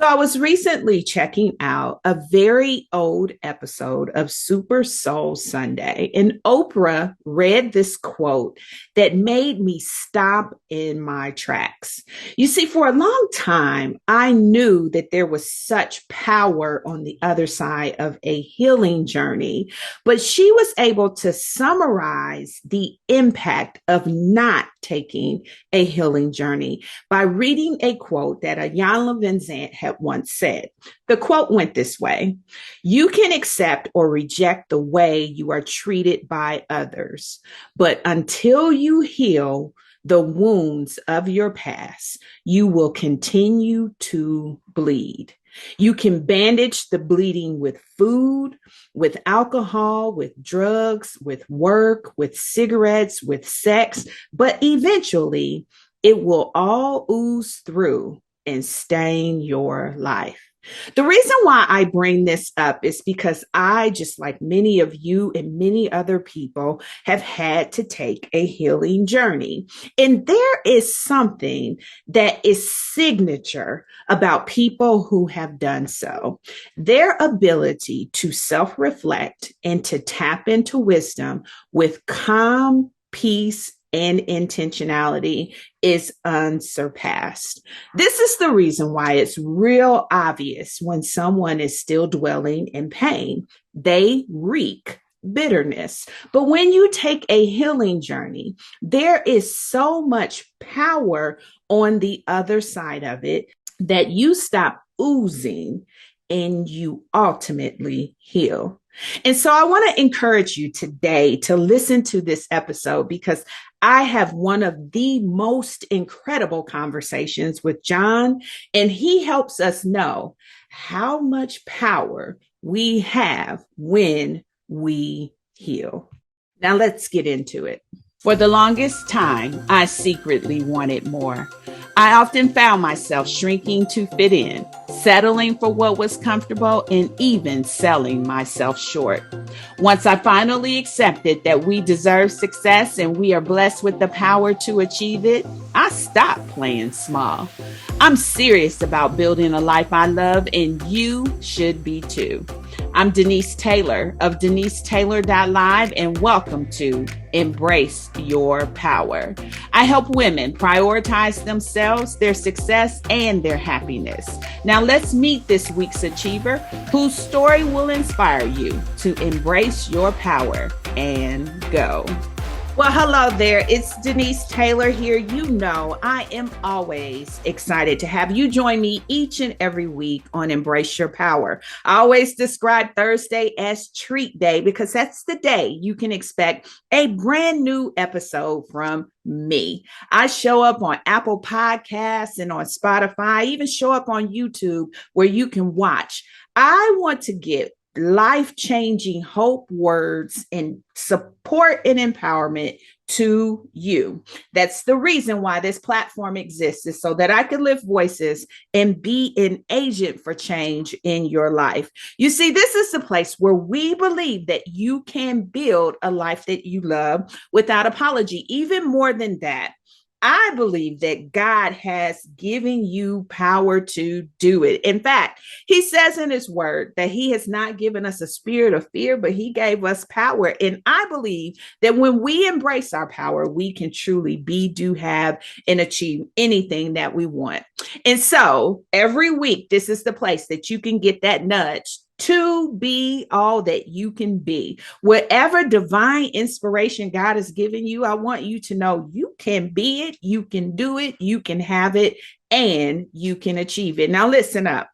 So I was recently checking out a very old episode of Super Soul Sunday, and Oprah read this quote that made me stop in my tracks. You see, for a long time, I knew that there was such power on the other side of a healing journey, but she was able to summarize the impact of not taking a healing journey by reading a quote that Ayanna Van Zant had once said. The quote went this way: "You can accept or reject the way you are treated by others, but until you heal the wounds of your past, you will continue to bleed. You can bandage the bleeding with food, with alcohol, with drugs, with work, with cigarettes, with sex, but eventually it will all ooze through and stain your life." The reason why I bring this up is because I, just like many of you and many other people, have had to take a healing journey. And there is something that is signature about people who have done so. Their ability to self-reflect and to tap into wisdom with calm, peace, and intentionality is unsurpassed. This is the reason why it's real obvious when someone is still dwelling in pain. They reek bitterness. But when you take a healing journey, there is so much power on the other side of it that you stop oozing and you ultimately heal. And so I want to encourage you today to listen to this episode because I have one of the most incredible conversations with John, and he helps us know how much power we have when we heal. Now let's get into it. For the longest time, I secretly wanted more. I often found myself shrinking to fit in, settling for what was comfortable, and even selling myself short. Once I finally accepted that we deserve success and we are blessed with the power to achieve it, I stopped playing small. I'm serious about building a life I love, and you should be too. I'm Denise Taylor of DeniseTaylor.live, and welcome to Embrace Your Power. I help women prioritize themselves, their success, and their happiness. Now let's meet this week's achiever whose story will inspire you to embrace your power and go. Well, hello there. It's Denise Taylor here. You know, I am always excited to have you join me each and every week on Embrace Your Power. I always describe Thursday as treat day because that's the day you can expect a brand new episode from me. I show up on Apple Podcasts and on Spotify. I even show up on YouTube where you can watch. I want to give life-changing hope, words, and support and empowerment to you. That's the reason why this platform exists, is so that I can lift voices and be an agent for change in your life. You see, this is the place where we believe that you can build a life that you love without apology. Even more than that, I believe that God has given you power to do it. In fact, he says in his word that he has not given us a spirit of fear, but he gave us power. And I believe that when we embrace our power, we can truly be, do, have, and achieve anything that we want. And so every week, this is the place that you can get that nudge to be all that you can be. Whatever divine inspiration God has given you, I want you to know you can be it, you can do it, you can have it, and you can achieve it. Now, listen up.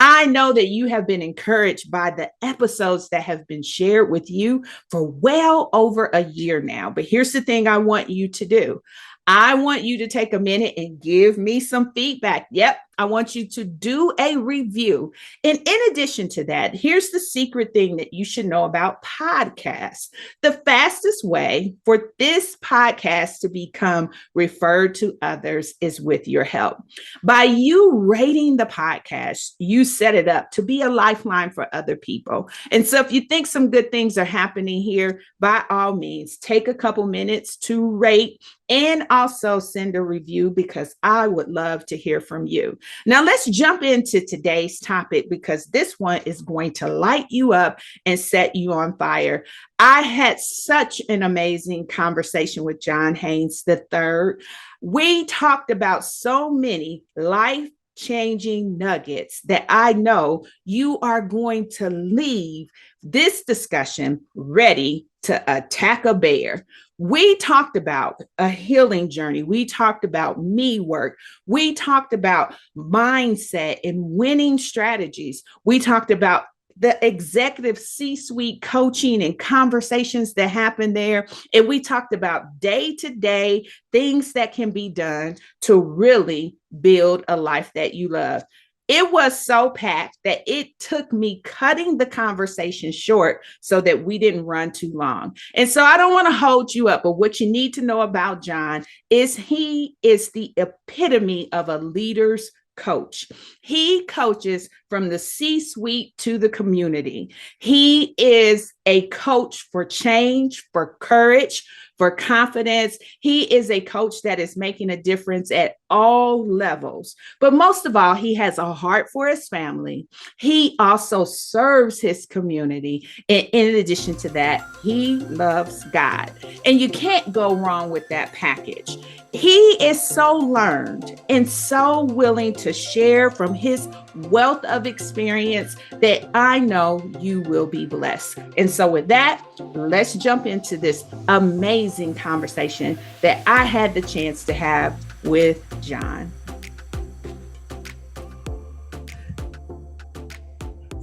I know that you have been encouraged by the episodes that have been shared with you for well over a year now. But here's the thing I want you to do. I want you to take a minute and give me some feedback. Yep, I want you to do a review. And in addition to that, here's the secret thing that you should know about podcasts. The fastest way for this podcast to become referred to others is with your help. By you rating the podcast, you set it up to be a lifeline for other people. And so if you think some good things are happening here, by all means, take a couple minutes to rate and also send a review because I would love to hear from you. Now, let's jump into today's topic because this one is going to light you up and set you on fire. I had such an amazing conversation with John Haynes III. We talked about so many life changing nuggets that I know you are going to leave this discussion ready to attack a bear. We talked about a healing journey. We talked about me work. We talked about mindset and winning strategies. We talked about the executive C-suite coaching and conversations that happen there. And we talked about day-to-day things that can be done to really build a life that you love. It was so packed that it took me cutting the conversation short so that we didn't run too long. And so I don't want to hold you up, but what you need to know about John is he is the epitome of a leader's coach. He coaches from the C-suite to the community. He is a coach for change, for courage, for confidence. He is a coach that is making a difference at all levels. But most of all, he has a heart for his family. He also serves his community. And in addition to that, he loves God. And you can't go wrong with that package. He is so learned and so willing to share from his wealth of experience that I know you will be blessed. And so with that, let's jump into this amazing conversation that I had the chance to have with John.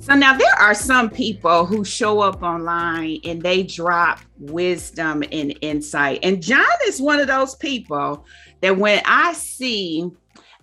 So now there are some people who show up online and they drop wisdom and insight. And John is one of those people that when I see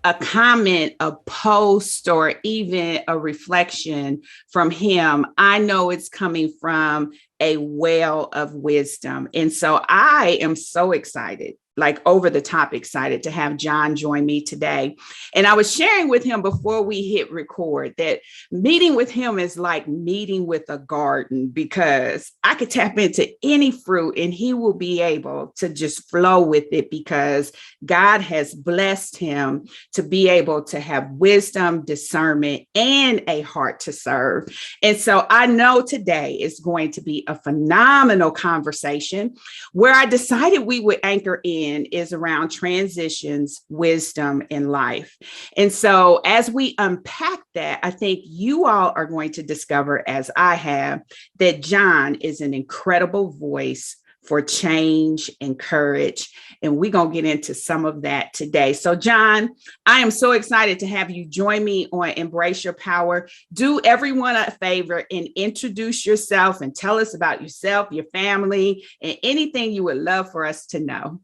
a comment, a post, or even a reflection from him, I know it's coming from a well of wisdom. And so I am so excited, like over the top excited to have John join me today. And I was sharing with him before we hit record that meeting with him is like meeting with a garden because I could tap into any fruit and he will be able to just flow with it because God has blessed him to be able to have wisdom, discernment, and a heart to serve. And so I know today is going to be a phenomenal conversation. Where I decided we would anchor in is around transitions, wisdom, and life. And so as we unpack that, I think you all are going to discover, as I have, that John is an incredible voice for change and courage. And we're going to get into some of that today. So, John, I am so excited to have you join me on Embrace Your Power. Do everyone a favor and introduce yourself and tell us about yourself, your family, and anything you would love for us to know.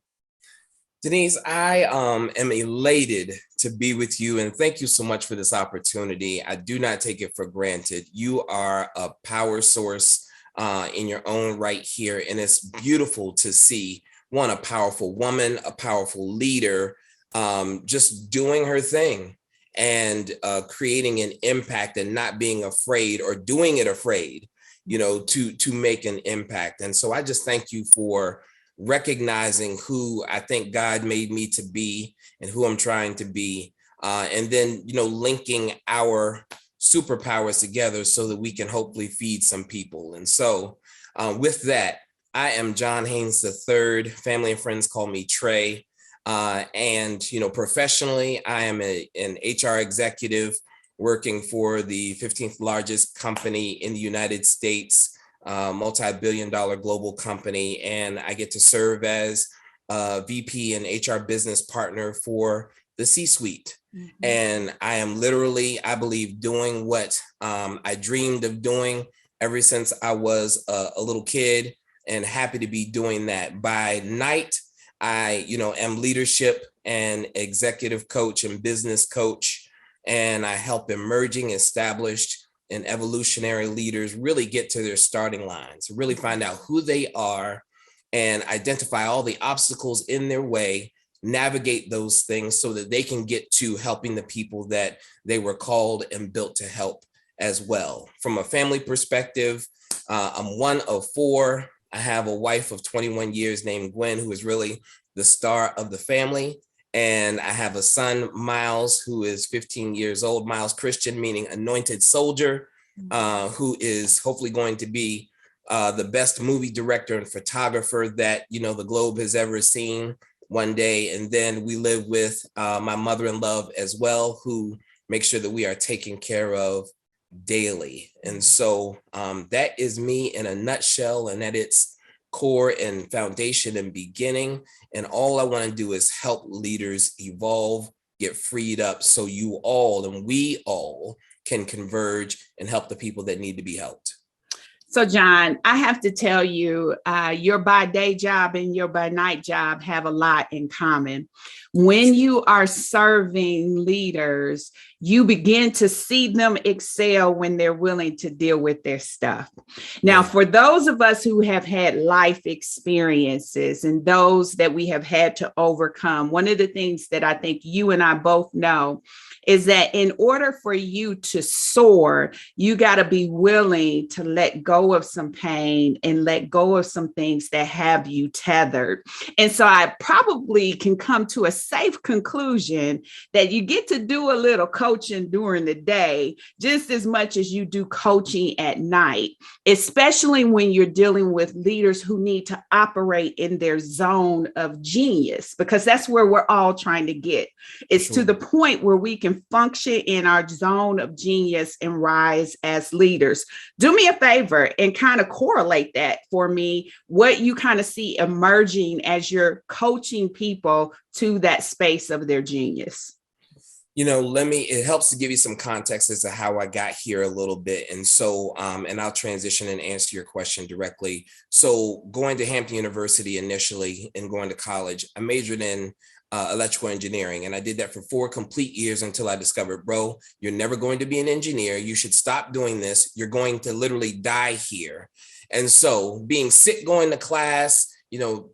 Denise, I am elated to be with you and thank you so much for this opportunity. I do not take it for granted. You are a power source in your own right here. And it's beautiful to see a powerful woman, a powerful leader, just doing her thing and creating an impact and not being afraid or doing it afraid, to make an impact. And so I just thank you for recognizing who I think God made me to be and who I'm trying to be. And then, linking our superpowers together so that we can hopefully feed some people. And so with that, I am John Haynes III. Family and friends call me Trey. And professionally, I am an HR executive working for the 15th largest company in the United States, multi-billion-dollar global company. And I get to serve as a VP and HR business partner for the C-suite. Mm-hmm. And I am literally, I believe, doing what I dreamed of doing ever since I was a little kid, and happy to be doing that. By night, I, am leadership and executive coach and business coach, and I help emerging, established, and evolutionary leaders really get to their starting lines, really find out who they are and identify all the obstacles in their way, navigate those things so that they can get to helping the people that they were called and built to help as well. From a family perspective, I'm one of four. I have a wife of 21 years named Gwen, who is really the star of the family. And I have a son, Miles, who is 15 years old. Miles Christian, meaning anointed soldier, who is hopefully going to be the best movie director and photographer that, the globe has ever seen one day. And then we live with my mother-in-law as well, who makes sure that we are taken care of daily. And so that is me in a nutshell, and at its core and foundation and beginning. And all I want to do is help leaders evolve, get freed up, so you all and we all can converge and help the people that need to be helped. So, John, I have to tell you, your by day job and your by night job have a lot in common. When you are serving leaders, you begin to see them excel when they're willing to deal with their stuff. Now, for those of us who have had life experiences and those that we have had to overcome, one of the things that I think you and I both know is that in order for you to soar, you got to be willing to let go of some pain and let go of some things that have you tethered. And so I probably can come to a safe conclusion that you get to do a little coaching during the day just as much as you do coaching at night, especially when you're dealing with leaders who need to operate in their zone of genius, because that's where we're all trying to get. It's to the point where we can function in our zone of genius and rise as leaders. Do me a favor and kind of correlate that for me, what you kind of see emerging as you're coaching people to that space of their genius. It helps to give you some context as to how I got here a little bit. And so, and I'll transition and answer your question directly. So going to Hampton University initially and going to college, I majored in electrical engineering. And I did that for 4 complete years until I discovered, bro, you're never going to be an engineer. You should stop doing this. You're going to literally die here. And so being sick going to class,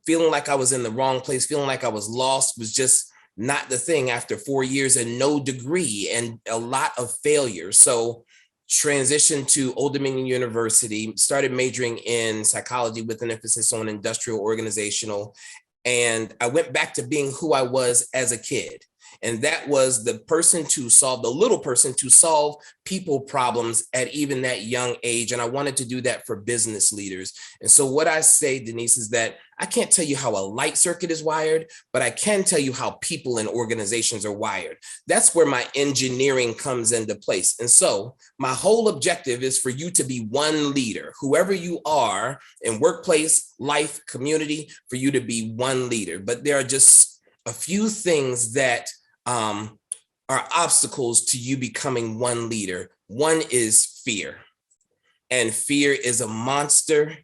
feeling like I was in the wrong place, feeling like I was lost was just not the thing after 4 years and no degree and a lot of failure. So transitioned to Old Dominion University, started majoring in psychology with an emphasis on industrial organizational. And I went back to being who I was as a kid. And that was the little person to solve people problems at even that young age. And I wanted to do that for business leaders. And so what I say, Denise, is that I can't tell you how a light circuit is wired, but I can tell you how people and organizations are wired. That's where my engineering comes into place. And so my whole objective is for you to be one leader, whoever you are in workplace, life, community, for you to be one leader. But there are just a few things that are obstacles to you becoming one leader. One is fear. And fear is a monster.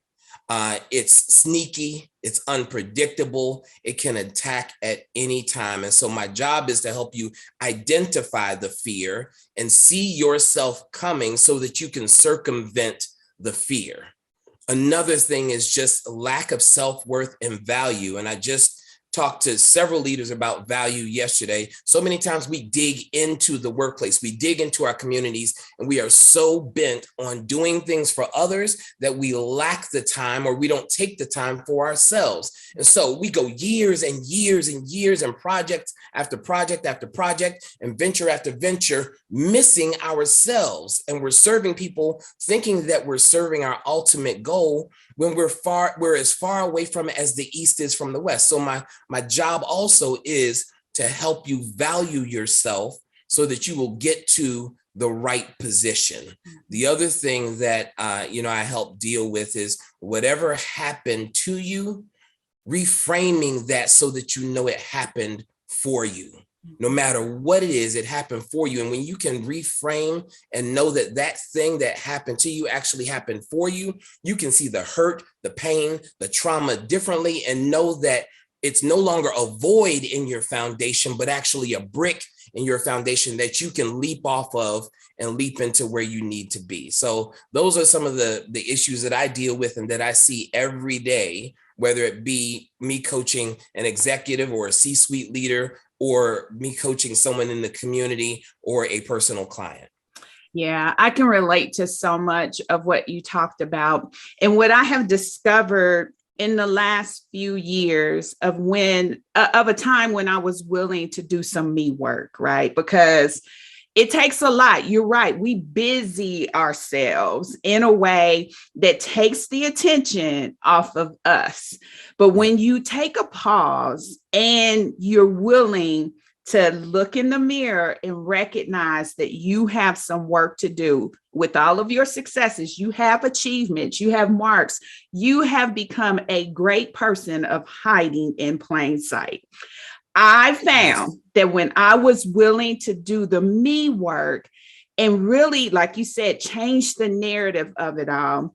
It's sneaky, it's unpredictable, it can attack at any time. And so my job is to help you identify the fear and see yourself coming so that you can circumvent the fear. Another thing is just lack of self-worth and value. And I just talked to several leaders about value yesterday. So many times we dig into the workplace, we dig into our communities, and we are so bent on doing things for others that we lack the time, or we don't take the time for ourselves. And so we go years and years and years and project after project after project and venture after venture, missing ourselves. And we're serving people thinking that we're serving our ultimate goal when we're as far away from it as the East is from the West. So my job also is to help you value yourself so that you will get to the right position. The other thing that I help deal with is whatever happened to you, reframing that so that you know it happened for you. No matter what it is, it happened for you. And when you can reframe and know that that thing that happened to you actually happened for you, you can see the hurt, the pain, the trauma differently, and know that it's no longer a void in your foundation, but actually a brick in your foundation that you can leap off of and leap into where you need to be. So those are some of the issues that I deal with and that I see every day, whether it be me coaching an executive or a C-suite leader, or me coaching someone in the community or a personal client. Yeah, I can relate to so much of what you talked about. And what I have discovered in the last few years of of a time when I was willing to do some me work, right? Because it takes a lot. You're right. We busy ourselves in a way that takes the attention off of us. But when you take a pause and you're willing to look in the mirror and recognize that you have some work to do with all of your successes, you have achievements, you have marks, you have become a great person of hiding in plain sight. I found that when I was willing to do the me work and really, like you said, change the narrative of it all,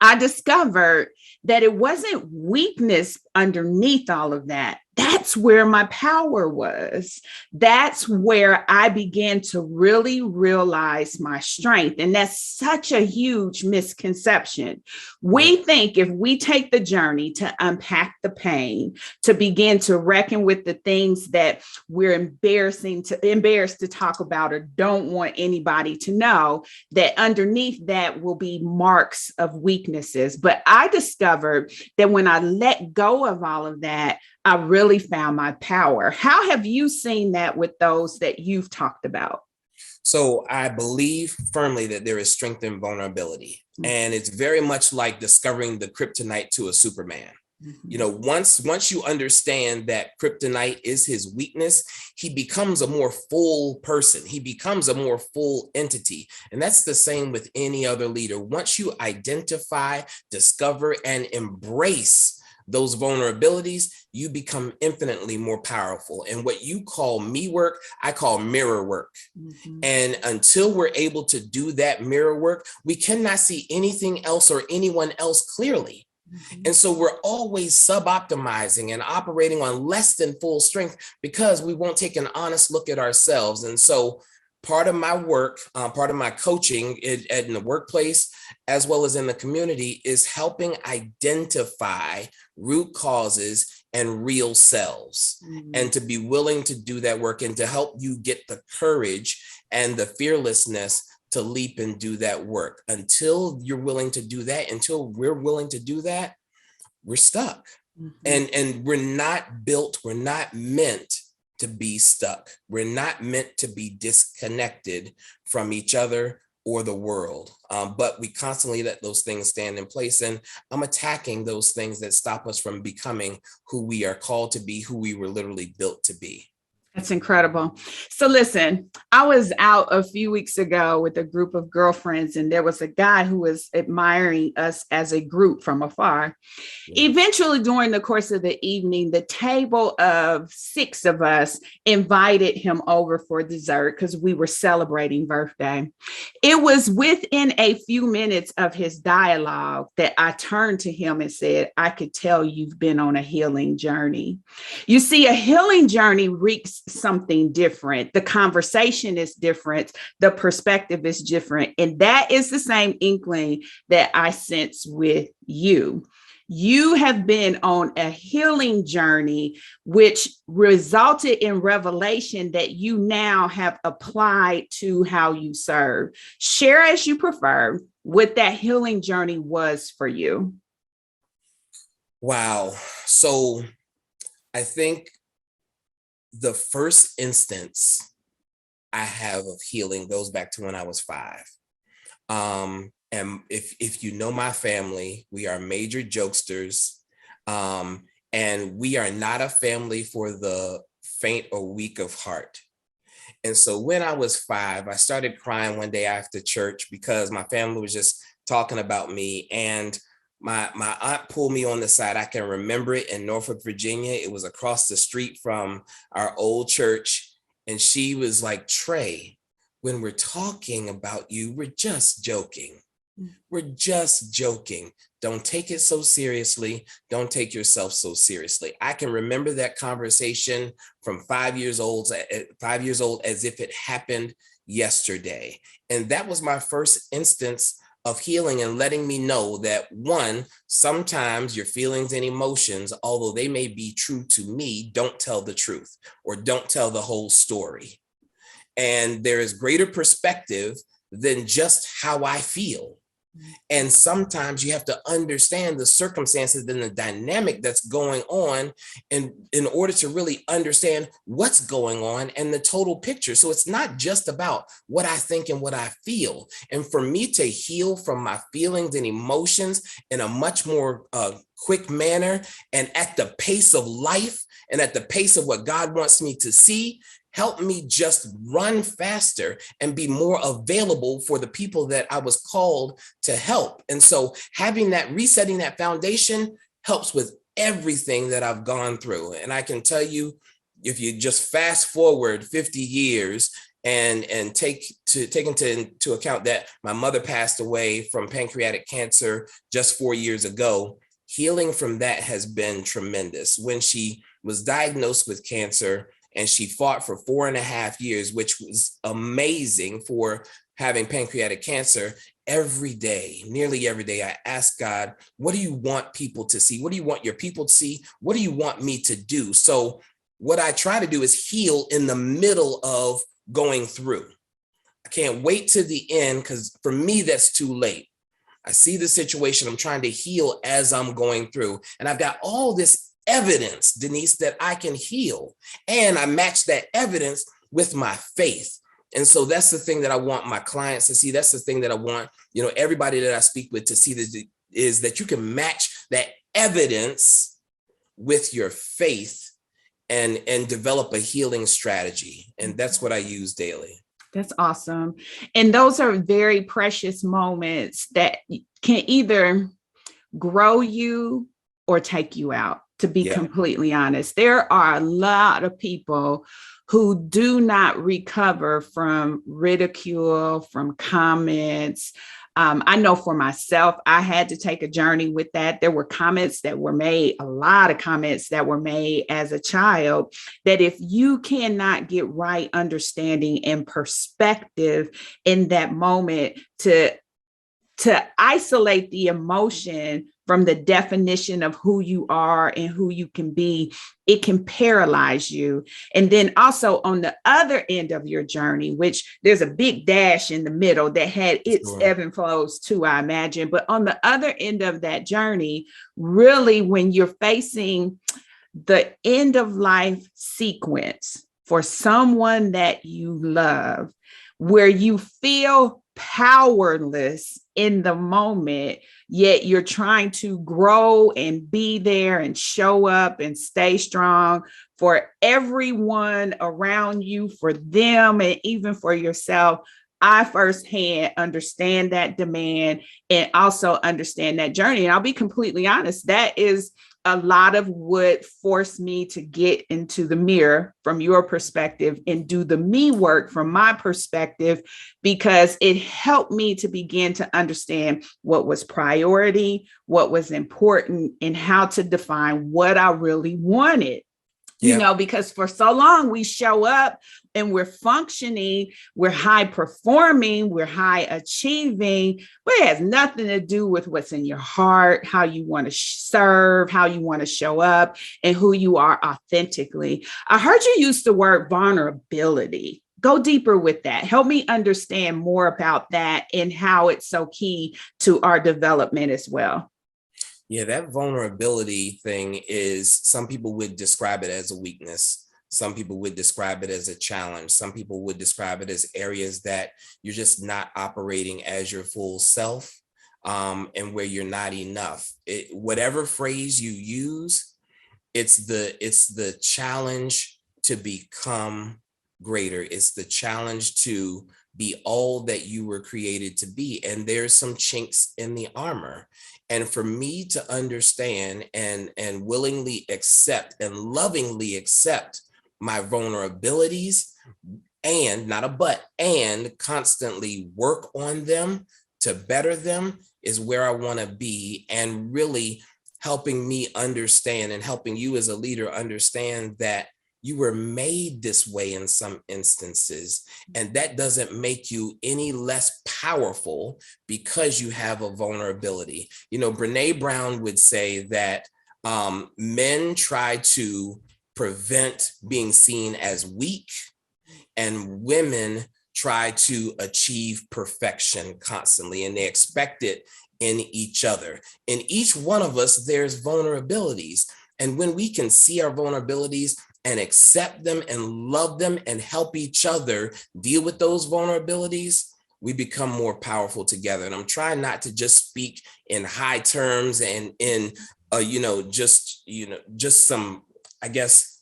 I discovered that it wasn't weakness underneath all of that. That's where my power was. That's where I began to really realize my strength. And that's such a huge misconception. We think if we take the journey to unpack the pain, to begin to reckon with the things that we're embarrassed to talk about or don't want anybody to know, that underneath that will be marks of weaknesses. But I discovered that when I let go of all of that, I really found my power. How have you seen that with those that you've talked about? So I believe firmly that there is strength in vulnerability. And it's very much like discovering the kryptonite to a Superman. You know, once you understand that kryptonite is his weakness, he becomes a more full person. He becomes a more full entity. And that's the same with any other leader. Once you identify, discover, and embrace those vulnerabilities, you become infinitely more powerful. And what you call me work, I call mirror work. And until we're able to do that mirror work, we cannot see anything else or anyone else clearly. And so we're always suboptimizing and operating on less than full strength because we won't take an honest look at ourselves. And so part of my work, part of my coaching in the workplace, as well as in the community, is helping identify root causes and real selves, and to be willing to do that work and to help you get the courage and the fearlessness to leap and do that work. Until you're willing to do that, until we're willing to do that, we're stuck. And we're not built, we're not meant to be stuck. We're not meant to be disconnected from each other or the world. But we constantly let those things stand in place. And I'm attacking those things that stop us from becoming who we are called to be, who we were literally built to be. That's incredible. So listen, I was out a few weeks ago with a group of girlfriends, and there was a guy who was admiring us as a group from afar. Eventually, during the course of the evening, the table of 6 of us invited him over for dessert because we were celebrating birthday. It was within a few minutes of his dialogue that I turned to him and said, I could tell you've been on a healing journey. You see, a healing journey reeks something different. The conversation is different. The perspective is different. And that is the same inkling that I sense with you. You have been on a healing journey, which resulted in revelation that you now have applied to how you serve. Share as you prefer what that healing journey was for you. Wow. So I think the first instance I have of healing goes back to when I was 5. And if you know my family, we are major jokesters, and we are not a family for the faint or weak of heart. And so when I was 5, I started crying one day after church because my family was just talking about me. And my aunt pulled me on the side. I can remember it in Norfolk, Virginia. It was across the street from our old church. And she was like, Trey, when we're talking about you, we're just joking. We're just joking. Don't take it so seriously. Don't take yourself so seriously. I can remember that conversation from 5 years old, as if it happened yesterday. And that was my first instance of healing and letting me know that, one, sometimes your feelings and emotions, although they may be true to me, don't tell the truth or don't tell the whole story. And there is greater perspective than just how I feel. And sometimes you have to understand the circumstances and the dynamic that's going on in order to really understand what's going on and the total picture. So it's not just about what I think and what I feel. And for me to heal from my feelings and emotions in a much more quick manner and at the pace of life and at the pace of what God wants me to see, help me just run faster and be more available for the people that I was called to help. And so having that, resetting that foundation helps with everything that I've gone through. And I can tell you, if you just fast forward 50 years and take into account that my mother passed away from pancreatic cancer just 4 years ago, healing from that has been tremendous. When she was diagnosed with cancer, and she fought for 4.5 years, which was amazing for having pancreatic cancer. Every day, nearly every day, I ask God, what do you want people to see? What do you want your people to see? What do you want me to do? So what I try to do is heal in the middle of going through. I can't wait to the end because for me, that's too late. I see the situation. I'm trying to heal as I'm going through. And I've got all this evidence, Denise, that I can heal. And I match that evidence with my faith. And so that's the thing that I want my clients to see. That's the thing that I want, everybody that I speak with to see is that you can match that evidence with your faith and develop a healing strategy. And that's what I use daily. That's awesome. And those are very precious moments that can either grow you or take you out. To be completely honest, there are a lot of people who do not recover from ridicule, from comments. I know for myself, I had to take a journey with that. There were comments that were made, a lot of comments that were made as a child, that if you cannot get right understanding and perspective in that moment to isolate the emotion from the definition of who you are and who you can be, it can paralyze you. And then also on the other end of your journey, which there's a big dash in the middle that had its ebb and flows too, I imagine. But on the other end of that journey, really when you're facing the end of life sequence for someone that you love, where you feel powerless in the moment, yet you're trying to grow and be there and show up and stay strong for everyone around you, for them, and even for yourself. I firsthand understand that demand and also understand that journey. And I'll be completely honest, that is a lot of what forced me to get into the mirror from your perspective and do the me work from my perspective, because it helped me to begin to understand what was priority, what was important, and how to define what I really wanted. Because for so long we show up and we're functioning, we're high performing, we're high achieving, but it has nothing to do with what's in your heart, how you want to serve, how you want to show up, and who you are authentically. I heard you use the word vulnerability. Go deeper with that. Help me understand more about that and how it's so key to our development as well. Yeah, that vulnerability thing is, some people would describe it as a weakness. Some people would describe it as a challenge. Some people would describe it as areas that you're just not operating as your full self, and where you're not enough. Whatever phrase you use, it's the challenge to become greater. It's the challenge to be all that you were created to be. And there's some chinks in the armor. And for me to understand and willingly accept and lovingly accept my vulnerabilities, and not a but, and constantly work on them to better them, is where I want to be. And really helping me understand and helping you as a leader understand that you were made this way in some instances, and that doesn't make you any less powerful because you have a vulnerability. Brene Brown would say that men try to prevent being seen as weak, and women try to achieve perfection constantly, and they expect it in each other. In each one of us, there's vulnerabilities. And when we can see our vulnerabilities and accept them and love them and help each other deal with those vulnerabilities, we become more powerful together. And I'm trying not to just speak in high terms and in, just some, I guess,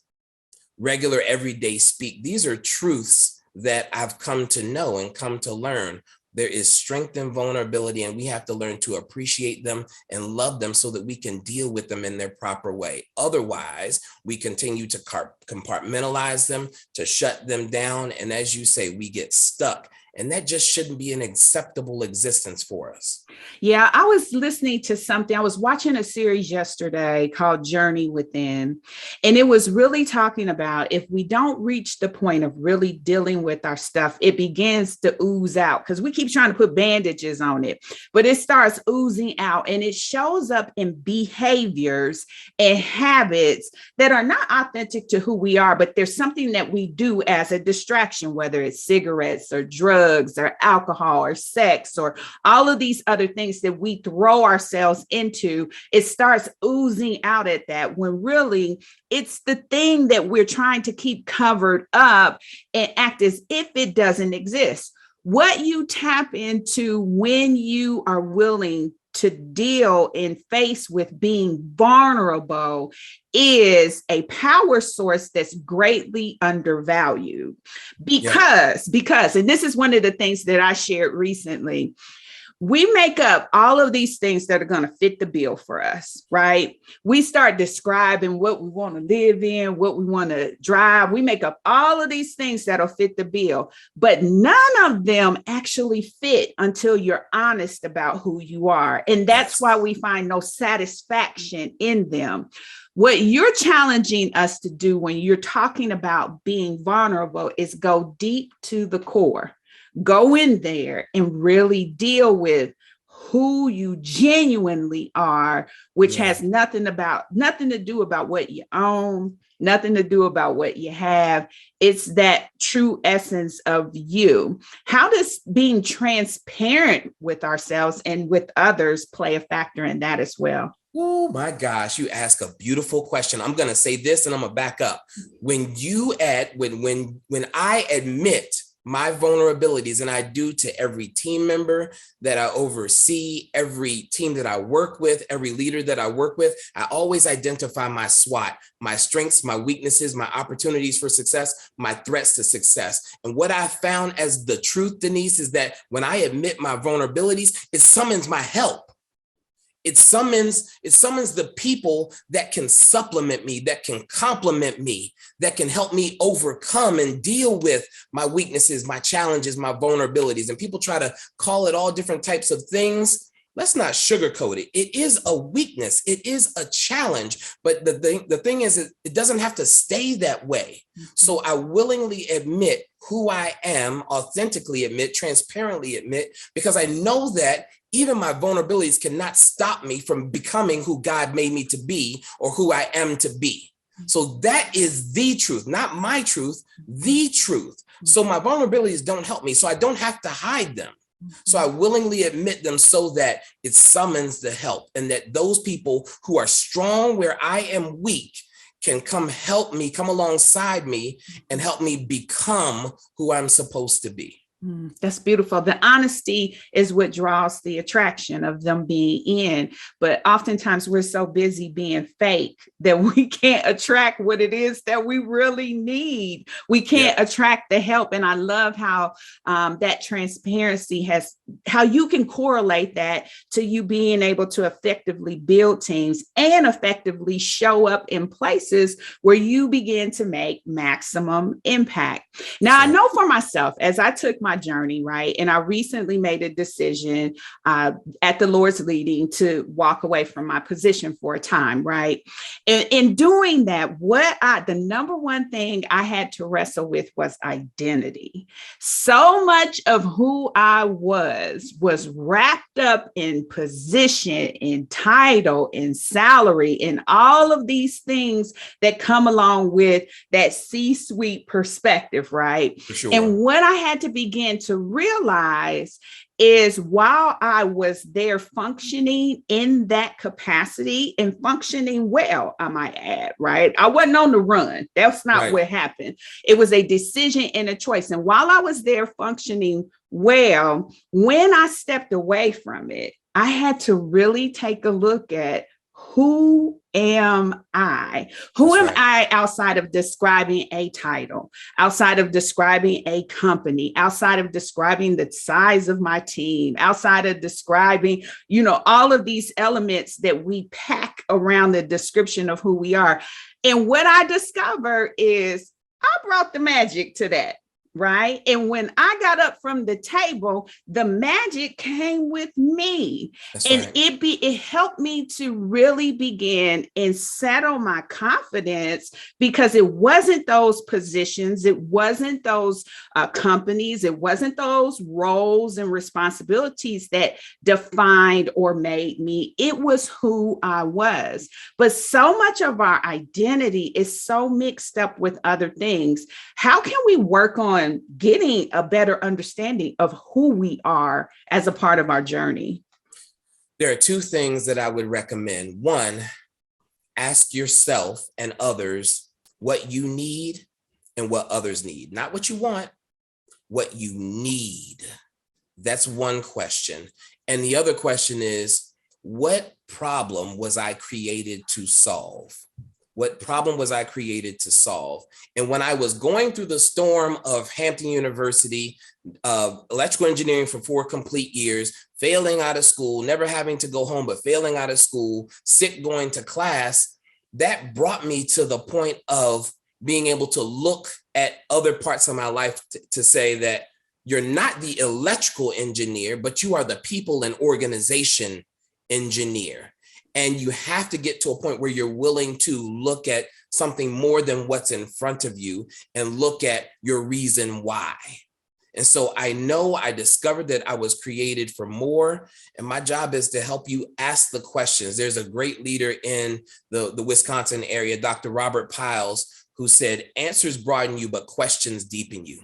regular everyday speak. These are truths that I've come to know and come to learn. There is strength in vulnerability, and we have to learn to appreciate them and love them so that we can deal with them in their proper way. Otherwise, we continue to compartmentalize them, to shut them down. And as you say, we get stuck. And that just shouldn't be an acceptable existence for us. Yeah, I was listening to something. I was watching a series yesterday called Journey Within, and it was really talking about if we don't reach the point of really dealing with our stuff, it begins to ooze out because we keep trying to put bandages on it, but it starts oozing out, and it shows up in behaviors and habits that are not authentic to who we are, but there's something that we do as a distraction, whether it's cigarettes or drugs or alcohol or sex or all of these other things that we throw ourselves into. It starts oozing out at that when really it's the thing that we're trying to keep covered up and act as if it doesn't exist. What you tap into when you are willing to deal and face with being vulnerable is a power source that's greatly undervalued because, and this is one of the things that I shared recently, we make up all of these things that are going to fit the bill for us, right? We start describing what we want to live in, what we want to drive. We make up all of these things that'll fit the bill, but none of them actually fit until you're honest about who you are. And that's why we find no satisfaction in them. What you're challenging us to do when you're talking about being vulnerable is go deep to the core. Go in there and really deal with who you genuinely are, which has nothing to do about what you own, nothing to do about what you have. It's that true essence of you. How does being transparent with ourselves and with others play a factor in that as well? Oh my gosh, you ask a beautiful question. I'm going to say this and I'm going to back up. When I admit my vulnerabilities, and I do to every team member that I oversee, every team that I work with, every leader that I work with, I always identify my SWOT, my strengths, my weaknesses, my opportunities for success, my threats to success. And what I found as the truth, Denise, is that when I admit my vulnerabilities, it summons my help. It summons the people that can supplement me, that can complement me, that can help me overcome and deal with my weaknesses, my challenges, my vulnerabilities. And people try to call it all different types of things. Let's not sugarcoat it. It is a weakness. It is a challenge. But the thing is, it doesn't have to stay that way. So I willingly admit who I am, authentically admit, transparently admit, because I know that even my vulnerabilities cannot stop me from becoming who God made me to be or who I am to be. So that is the truth, not my truth, the truth. So my vulnerabilities don't help me. So I don't have to hide them. So I willingly admit them so that it summons the help, and that those people who are strong where I am weak can come help me, come alongside me and help me become who I'm supposed to be. That's beautiful. The honesty is what draws the attraction of them being in. But oftentimes we're so busy being fake that we can't attract what it is that we really need. We can't attract the help. And I love how that transparency how you can correlate that to you being able to effectively build teams and effectively show up in places where you begin to make maximum impact. Now, I know for myself, as I took my journey, right? And I recently made a decision at the Lord's leading to walk away from my position for a time, right? And in doing that, the number one thing I had to wrestle with was identity. So much of who I was wrapped up in position, in title, in salary, in all of these things that come along with that C-suite perspective, right? For sure. And what I had to begin began to realize is while I was there functioning in that capacity and functioning well, I might add, right? I wasn't on the run. That's not what happened. It was a decision and a choice. And while I was there functioning well, when I stepped away from it, I had to really take a look at who am I? Who am I outside of describing a title, outside of describing a company, outside of describing the size of my team, outside of describing, all of these elements that we pack around the description of who we are. And what I discovered is I brought the magic to that. Right. And when I got up from the table, the magic came with me. It helped me to really begin and settle my confidence, because it wasn't those positions. It wasn't those companies. It wasn't those roles and responsibilities that defined or made me. It was who I was. But so much of our identity is so mixed up with other things. How can we work on getting a better understanding of who we are as a part of our journey? There are two things that I would recommend. One, ask yourself and others what you need and what others need. Not what you want, what you need. That's one question. And the other question is, what problem was I created to solve? What problem was I created to solve? And when I was going through the storm of Hampton University, electrical engineering for 4 complete years, failing out of school, never having to go home, but failing out of school, sick going to class, that brought me to the point of being able to look at other parts of my life to say that you're not the electrical engineer, but you are the people and organization engineer. And you have to get to a point where you're willing to look at something more than what's in front of you and look at your reason why. And so I know I discovered that I was created for more. And my job is to help you ask the questions. There's a great leader in the Wisconsin area, Dr. Robert Piles, who said, answers broaden you, but questions deepen you.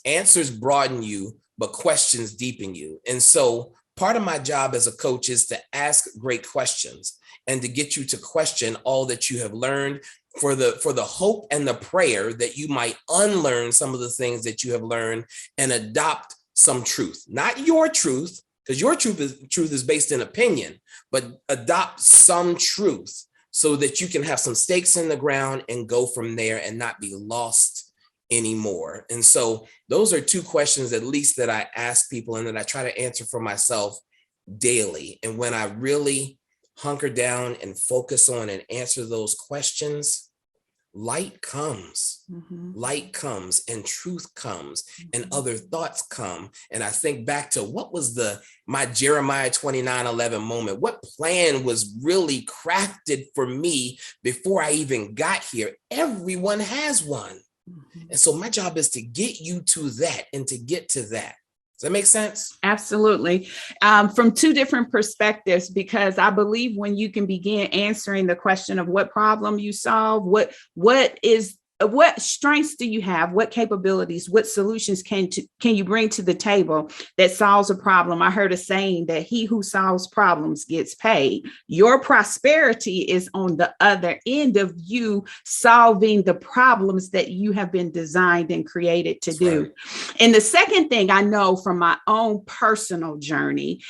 Answers broaden you, but questions deepen you. And so part of my job as a coach is to ask great questions and to get you to question all that you have learned, for the hope and the prayer that you might unlearn some of the things that you have learned and adopt some truth. Not your truth, because your truth is based in opinion, but adopt some truth so that you can have some stakes in the ground and go from there and not be lost anymore. And so those are two questions, at least, that I ask people and that I try to answer for myself daily. And when I really hunker down and focus on and answer those questions, light comes. Light comes and truth comes and other thoughts come. And I think back to what was my Jeremiah 29:11 moment. What plan was really crafted for me before I even got here? Everyone has one. And so my job is to get you to that and to get to that. Does that make sense? Absolutely. From two different perspectives, because I believe when you can begin answering the question of what problem you solve, what strengths do you have? What capabilities, what solutions can you bring to the table that solves a problem? I heard a saying that he who solves problems gets paid. Your prosperity is on the other end of you solving the problems that you have been designed and created to do. Right. And the second thing I know from my own personal journey,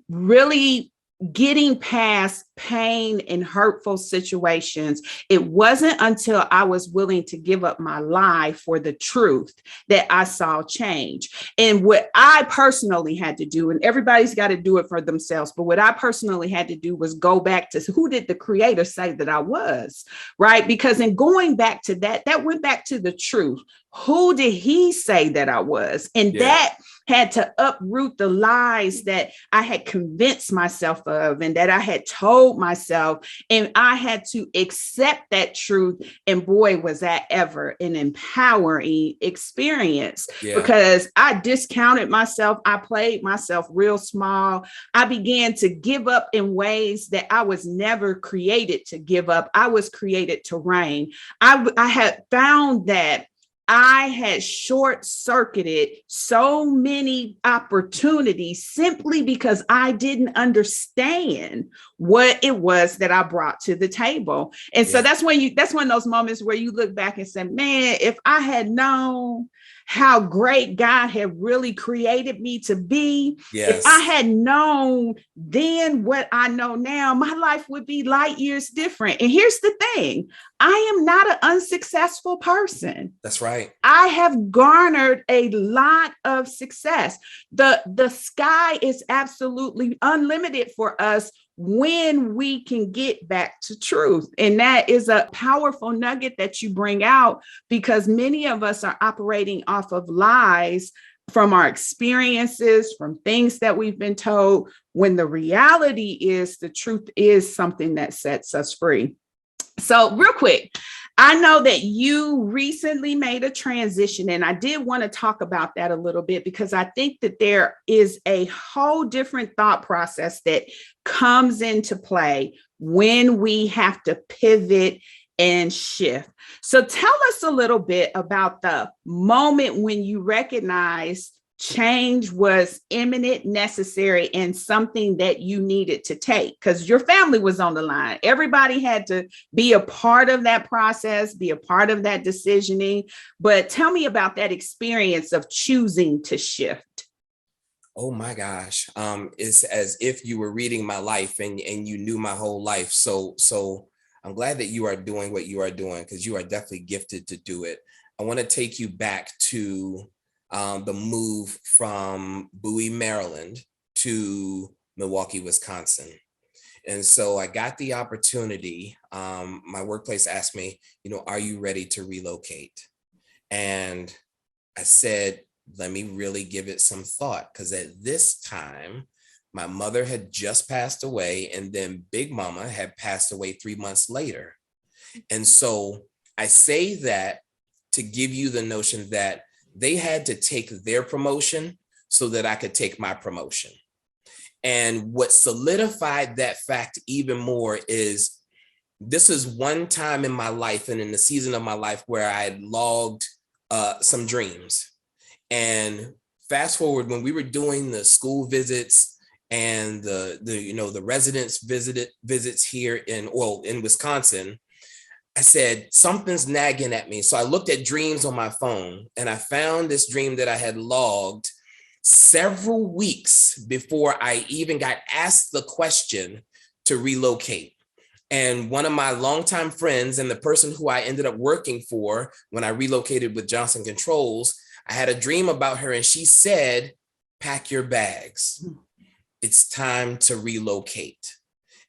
really getting past pain and hurtful situations, it wasn't until I was willing to give up my lie for the truth that I saw change. And what I personally had to do, and everybody's got to do it for themselves, but what I personally had to do was go back to who did the creator say that I was, right? Because in going back to that went back to the truth. Who did he say that I was? And that had to uproot the lies that I had convinced myself of and that I had told myself. And I had to accept that truth. And boy, was that ever an empowering experience, because I discounted myself. I played myself real small. I began to give up in ways that I was never created to give up. I was created to reign. I had found that I had short circuited so many opportunities simply because I didn't understand what it was that I brought to the table. And so Yeah. that's one of those moments where you look back and say, man, if I had known how great God had really created me to be, if I Yes. had known then what I know now, my life would be light years different. And here's the thing, I am not an unsuccessful person. That's right. I have garnered a lot of success. The sky is absolutely unlimited for us when we can get back to truth. And that is a powerful nugget that you bring out, because many of us are operating off of lies from our experiences, from things that we've been told, when the reality is the truth is something that sets us free. So, real quick, I know that you recently made a transition, and I did want to talk about that a little bit because I think that there is a whole different thought process that comes into play when we have to pivot and shift. So, tell us a little bit about the moment when you recognize change was imminent, necessary, and something that you needed to take, because your family was on the line. Everybody had to be a part of that process, be a part of that decisioning. But tell me about that experience of choosing to shift. Oh my gosh. It's as if you were reading my life and you knew my whole life. So I'm glad that you are doing what you are doing, because you are definitely gifted to do it. I want to take you back to the move from Bowie, Maryland to Milwaukee, Wisconsin. And so I got the opportunity. My workplace asked me, are you ready to relocate? And I said, let me really give it some thought, because at this time, my mother had just passed away, and then Big Mama had passed away 3 months later. And so I say that to give you the notion that they had to take their promotion so that I could take my promotion. And what solidified that fact even more is this is one time in my life and in the season of my life where I had logged some dreams. And fast forward, when we were doing the school visits and the residence visits here in Wisconsin, I said, something's nagging at me. So I looked at dreams on my phone, and I found this dream that I had logged several weeks before I even got asked the question to relocate. And one of my longtime friends, and the person who I ended up working for when I relocated with Johnson Controls, I had a dream about her, and she said, pack your bags. It's time to relocate.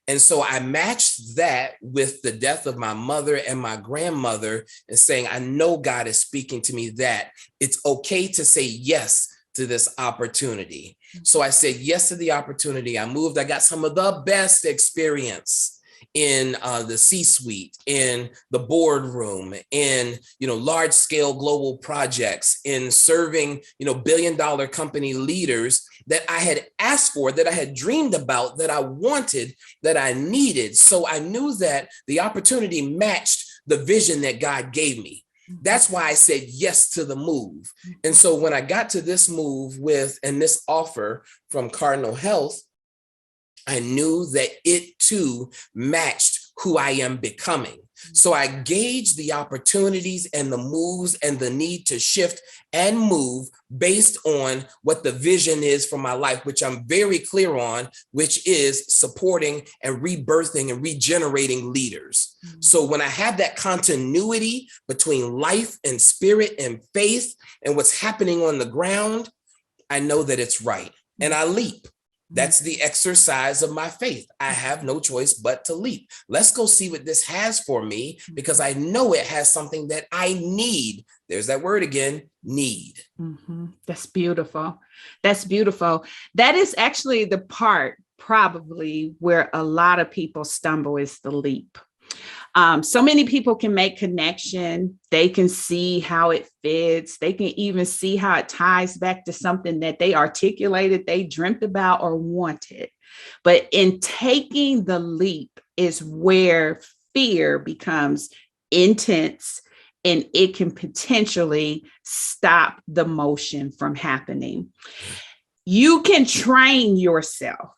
And so I matched that with the death of my mother and my grandmother, and saying, I know God is speaking to me that it's okay to say yes to this opportunity. So I said yes to the opportunity. I moved. I got some of the best experience in the C-suite, in the boardroom, in large scale global projects, in serving billion-dollar company leaders that I had asked for, that I had dreamed about, that I wanted, that I needed. So I knew that the opportunity matched the vision that God gave me. That's why I said yes to the move. And so when I got to this move and this offer from Cardinal Health, I knew that it too matched who I am becoming. So I gauged the opportunities and the moves and the need to shift and move based on what the vision is for my life, which I'm very clear on, which is supporting and rebirthing and regenerating leaders. Mm-hmm. So when I have that continuity between life and spirit and faith and what's happening on the ground, I know that it's right. And I leap. That's the exercise of my faith. I have no choice but to leap. Let's go see what this has for me, because I know it has something that I need. There's that word again, need. Mm-hmm. That's beautiful. That's beautiful. That is actually the part probably where a lot of people stumble, is the leap. So many people can make connection. They can see how it fits. They can even see how it ties back to something that they articulated, they dreamt about or wanted. But in taking the leap is where fear becomes intense and it can potentially stop the motion from happening. You can train yourself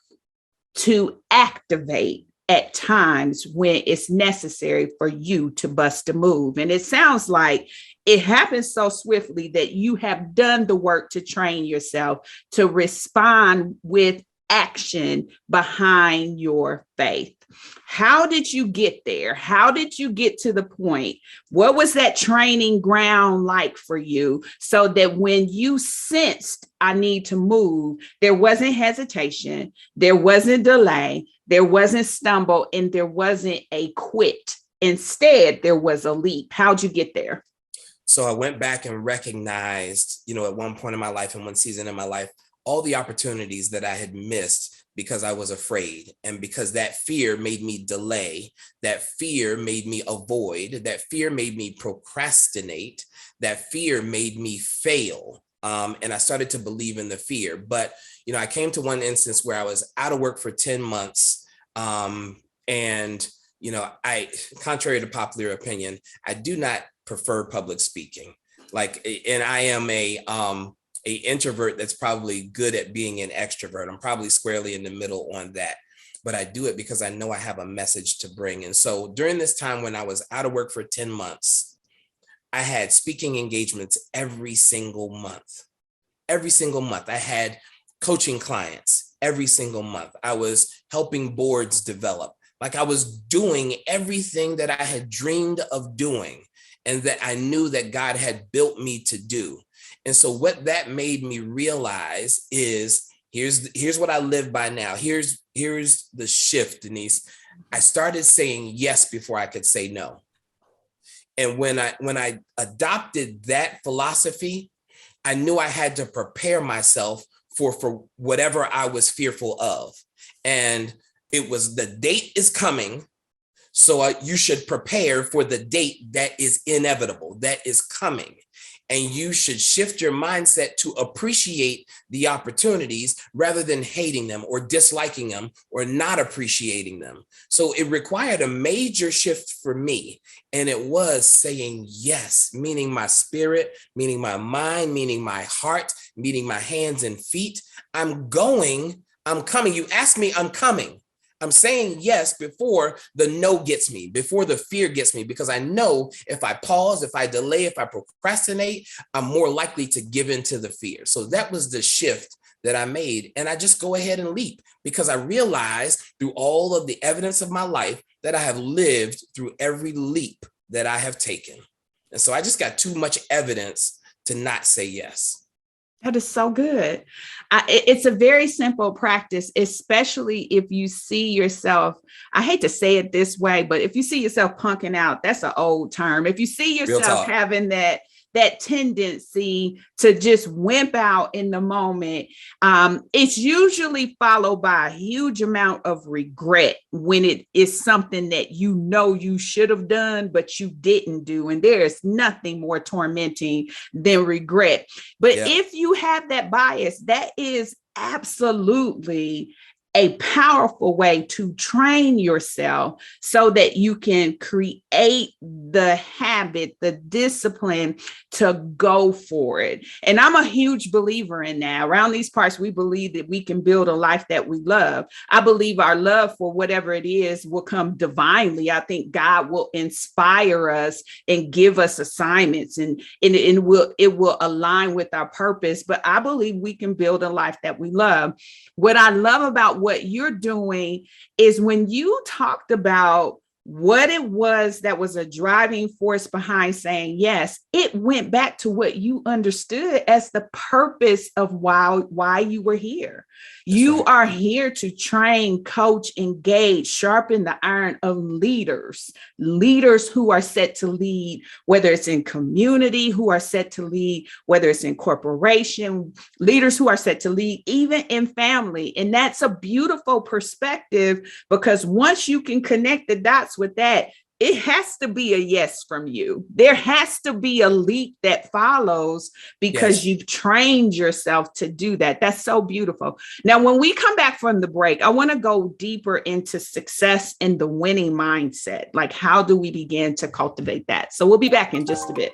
to activate at times when it's necessary for you to bust a move. And it sounds like it happens so swiftly that you have done the work to train yourself to respond with action behind your faith. How did you get there? How did you get to the point? What was that training ground like for you so that when you sensed I need to move, there wasn't hesitation, there wasn't delay, there wasn't stumble, and there wasn't a quit. Instead, there was a leap. How'd you get there? So I went back and recognized, at one point in my life and one season in my life, all the opportunities that I had missed because I was afraid, and because that fear made me delay, that fear made me avoid, that fear made me procrastinate, that fear made me fail. And I started to believe in the fear. But, I came to one instance where I was out of work for 10 months. And, contrary to popular opinion, I do not prefer public speaking. And I am a introvert that's probably good at being an extrovert. I'm probably squarely in the middle on that, but I do it because I know I have a message to bring. And so during this time when I was out of work for 10 months, I had speaking engagements every single month. Every single month. I had coaching clients every single month. I was helping boards develop. I was doing everything that I had dreamed of doing and that I knew that God had built me to do. And so what that made me realize is here's what I live by now. Here's the shift, Denise. I started saying yes before I could say no. And when I adopted that philosophy, I knew I had to prepare myself for whatever I was fearful of. And it was the date is coming. So you should prepare for the date that is inevitable, that is coming. And you should shift your mindset to appreciate the opportunities rather than hating them or disliking them or not appreciating them. So it required a major shift for me. And it was saying yes, meaning my spirit, meaning my mind, meaning my heart, meaning my hands and feet. I'm going, I'm coming. You ask me, I'm coming. I'm saying yes before the no gets me, before the fear gets me, because I know if I pause, if I delay, if I procrastinate, I'm more likely to give in to the fear. So that was the shift that I made. And I just go ahead and leap because I realized through all of the evidence of my life that I have lived through every leap that I have taken. And so I just got too much evidence to not say yes. That is so good. It's a very simple practice, especially if you see yourself, I hate to say it this way, but if you see yourself punking out, that's an old term. If you see yourself having that tendency to just wimp out in the moment, it's usually followed by a huge amount of regret when it is something that you should have done, but you didn't do. And there is nothing more tormenting than regret. But if you have that bias, that is absolutely a powerful way to train yourself so that you can create the habit, the discipline to go for it. And I'm a huge believer in that. Around these parts, we believe that we can build a life that we love. I believe our love for whatever it is will come divinely. I think God will inspire us and give us assignments and it will align with our purpose. But I believe we can build a life that we love. What I love about what you're doing is when you talked about what it was that was a driving force behind saying yes, it went back to what you understood as the purpose of why you were here. You are here to train, coach, engage, sharpen the iron of leaders who are set to lead, whether it's in community, who are set to lead, whether it's in corporation, leaders who are set to lead, even in family. And that's a beautiful perspective because once you can connect the dots with that, it has to be a yes from you. There has to be a leap that follows because Yes. you've trained yourself to do that. That's so beautiful. Now, when we come back from the break, I want to go deeper into success and the winning mindset. Like, how do we begin to cultivate that? So we'll be back in just a bit.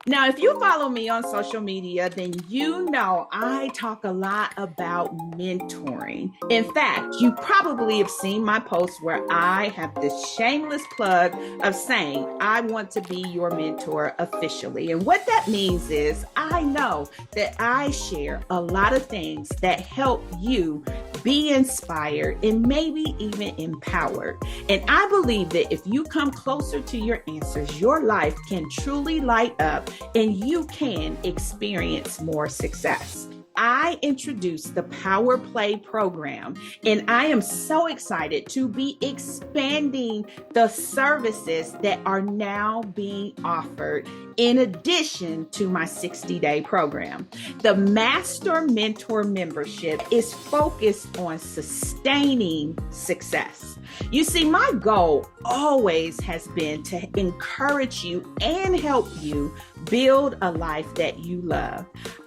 Now, if you follow me on social media, then you know I talk a lot about mentoring. In fact, you probably have seen my posts where I have this shameless plug of saying, I want to be your mentor officially. And what that means is I know that I share a lot of things that help you be inspired and maybe even empowered. And I believe that if you come closer to your answers, your life can truly light up and you can experience more success. I introduced the Power Play program, and I am so excited to be expanding the services that are now being offered in addition to my 60-day program. The Master Mentor membership is focused on sustaining success. You see, my goal always has been to encourage you and help you build a life that you love.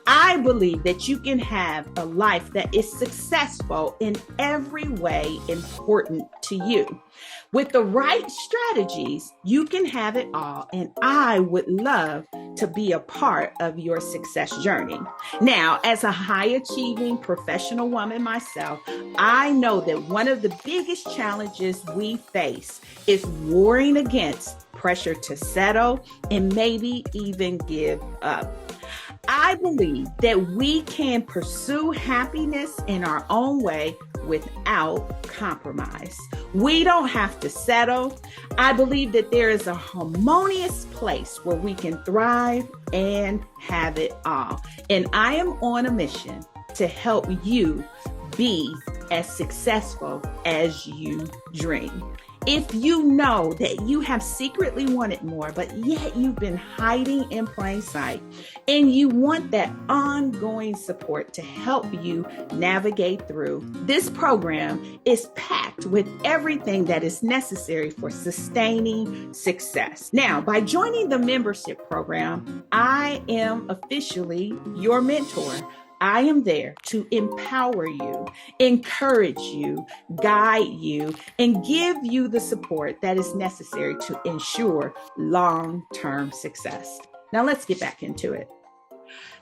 I believe that you can have a life that is successful in every way important to you. With the right strategies, you can have it all, and I would love to be a part of your success journey. Now, as a high-achieving professional woman myself, I know that one of the biggest challenges we face is warring against pressure to settle and maybe even give up. I believe that we can pursue happiness in our own way without compromise. We don't have to settle. I believe that there is a harmonious place where we can thrive and have it all. And I am on a mission to help you be as successful as you dream. If you know that you have secretly wanted more, but yet you've been hiding in plain sight, and you want that ongoing support to help you navigate through, this program is packed with everything that is necessary for sustaining success. Now, by joining the membership program, I am officially your mentor. I am there to empower you, encourage you, guide you, and give you the support that is necessary to ensure long-term success. Now let's get back into it.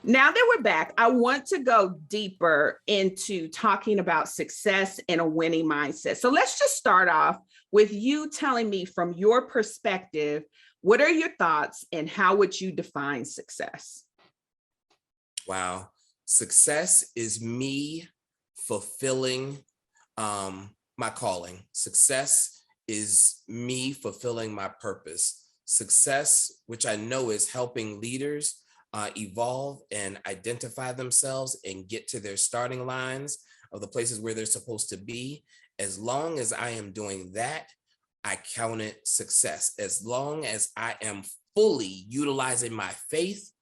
Now that we're back, I want to go deeper into talking about success and a winning mindset. So let's just start off with you telling me from your perspective, what are your thoughts and how would you define success? Wow. Success is me fulfilling my calling. Success is me fulfilling my purpose. Success, which I know is helping leaders evolve and identify themselves and get to their starting lines of the places where they're supposed to be. As long as I am doing that, I count it success. As long as I am fully utilizing my faith,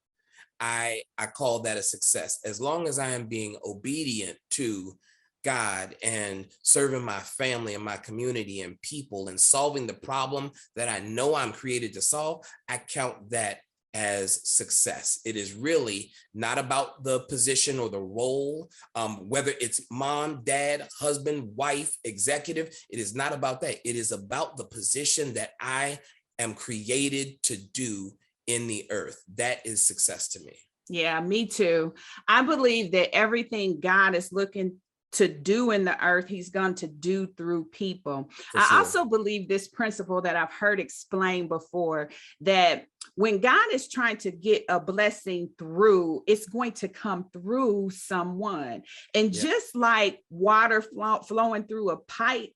I call that a success. As long as I am being obedient to God and serving my family and my community and people and solving the problem that I know I'm created to solve, I count that as success. It is really not about the position or the role, whether it's mom, dad, husband, wife, executive. It is not about that. It is about the position that I am created to do in the earth. That is success to me. Yeah, me too. I believe that everything God is looking to do in the earth, he's going to do through people. I also believe this principle that I've heard explained before, that when God is trying to get a blessing through, it's going to come through someone. And just like water flowing through a pipe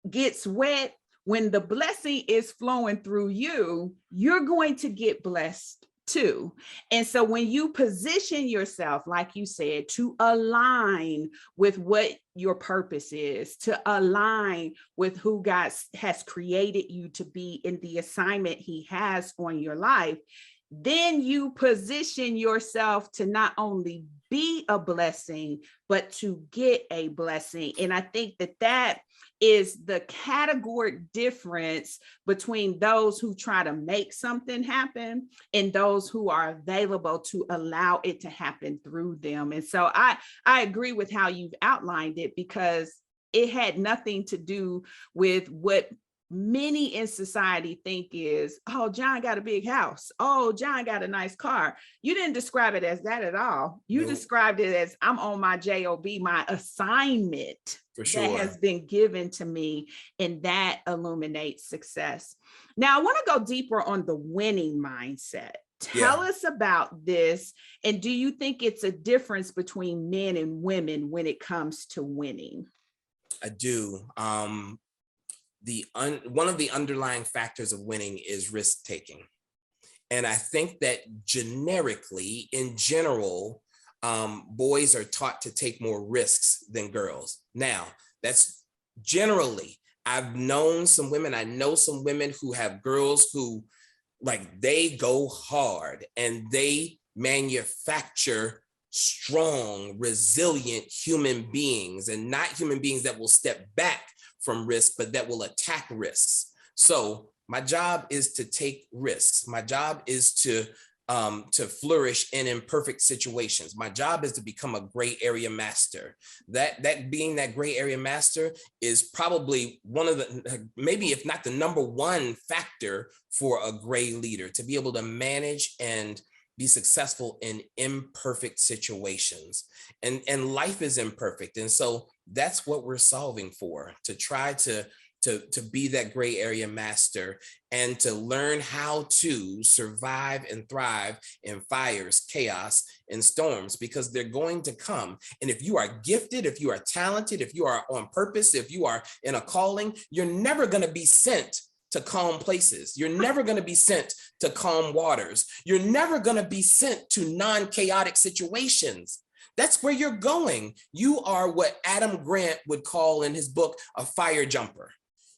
gets wet, when the blessing is flowing through you, you're going to get blessed too. And so when you position yourself, like you said, to align with what your purpose is, to align with who God has created you to be in the assignment he has on your life, then you position yourself to not only be a blessing, but to get a blessing. And I think that that is the categoric difference between those who try to make something happen and those who are available to allow it to happen through them. And so I agree with how you've outlined it, because it had nothing to do with what many in society think is, oh, John got a big house. Oh, John got a nice car. You didn't describe it as that at all. You described it as, I'm on my job, my assignment that has been given to me, and that illuminates success. Now, I want to go deeper on the winning mindset. Tell us about this. And do you think it's a difference between men and women when it comes to winning? I do. One of the underlying factors of winning is risk taking. And I think that generically, in general, boys are taught to take more risks than girls. Now, that's generally, I've known some women, I know some women who have girls who, like, they go hard and they manufacture strong, resilient human beings, and not human beings that will step back from risk, but that will attack risks. So my job is to take risks. My job is to flourish in imperfect situations. My job is to become a gray area master. That being that gray area master is probably one of the, maybe if not the number one factor for a gray leader, to be able to manage and be successful in imperfect situations. And life is imperfect. And so that's what we're solving for, to try to be that gray area master and to learn how to survive and thrive in fires, chaos, and storms, because they're going to come. And if you are gifted, if you are talented, if you are on purpose, if you are in a calling, you're never going to be sent to calm places. You're never going to be sent to calm waters. You're never going to be sent to non-chaotic situations. That's where you're going. You are what Adam Grant would call in his book a fire jumper.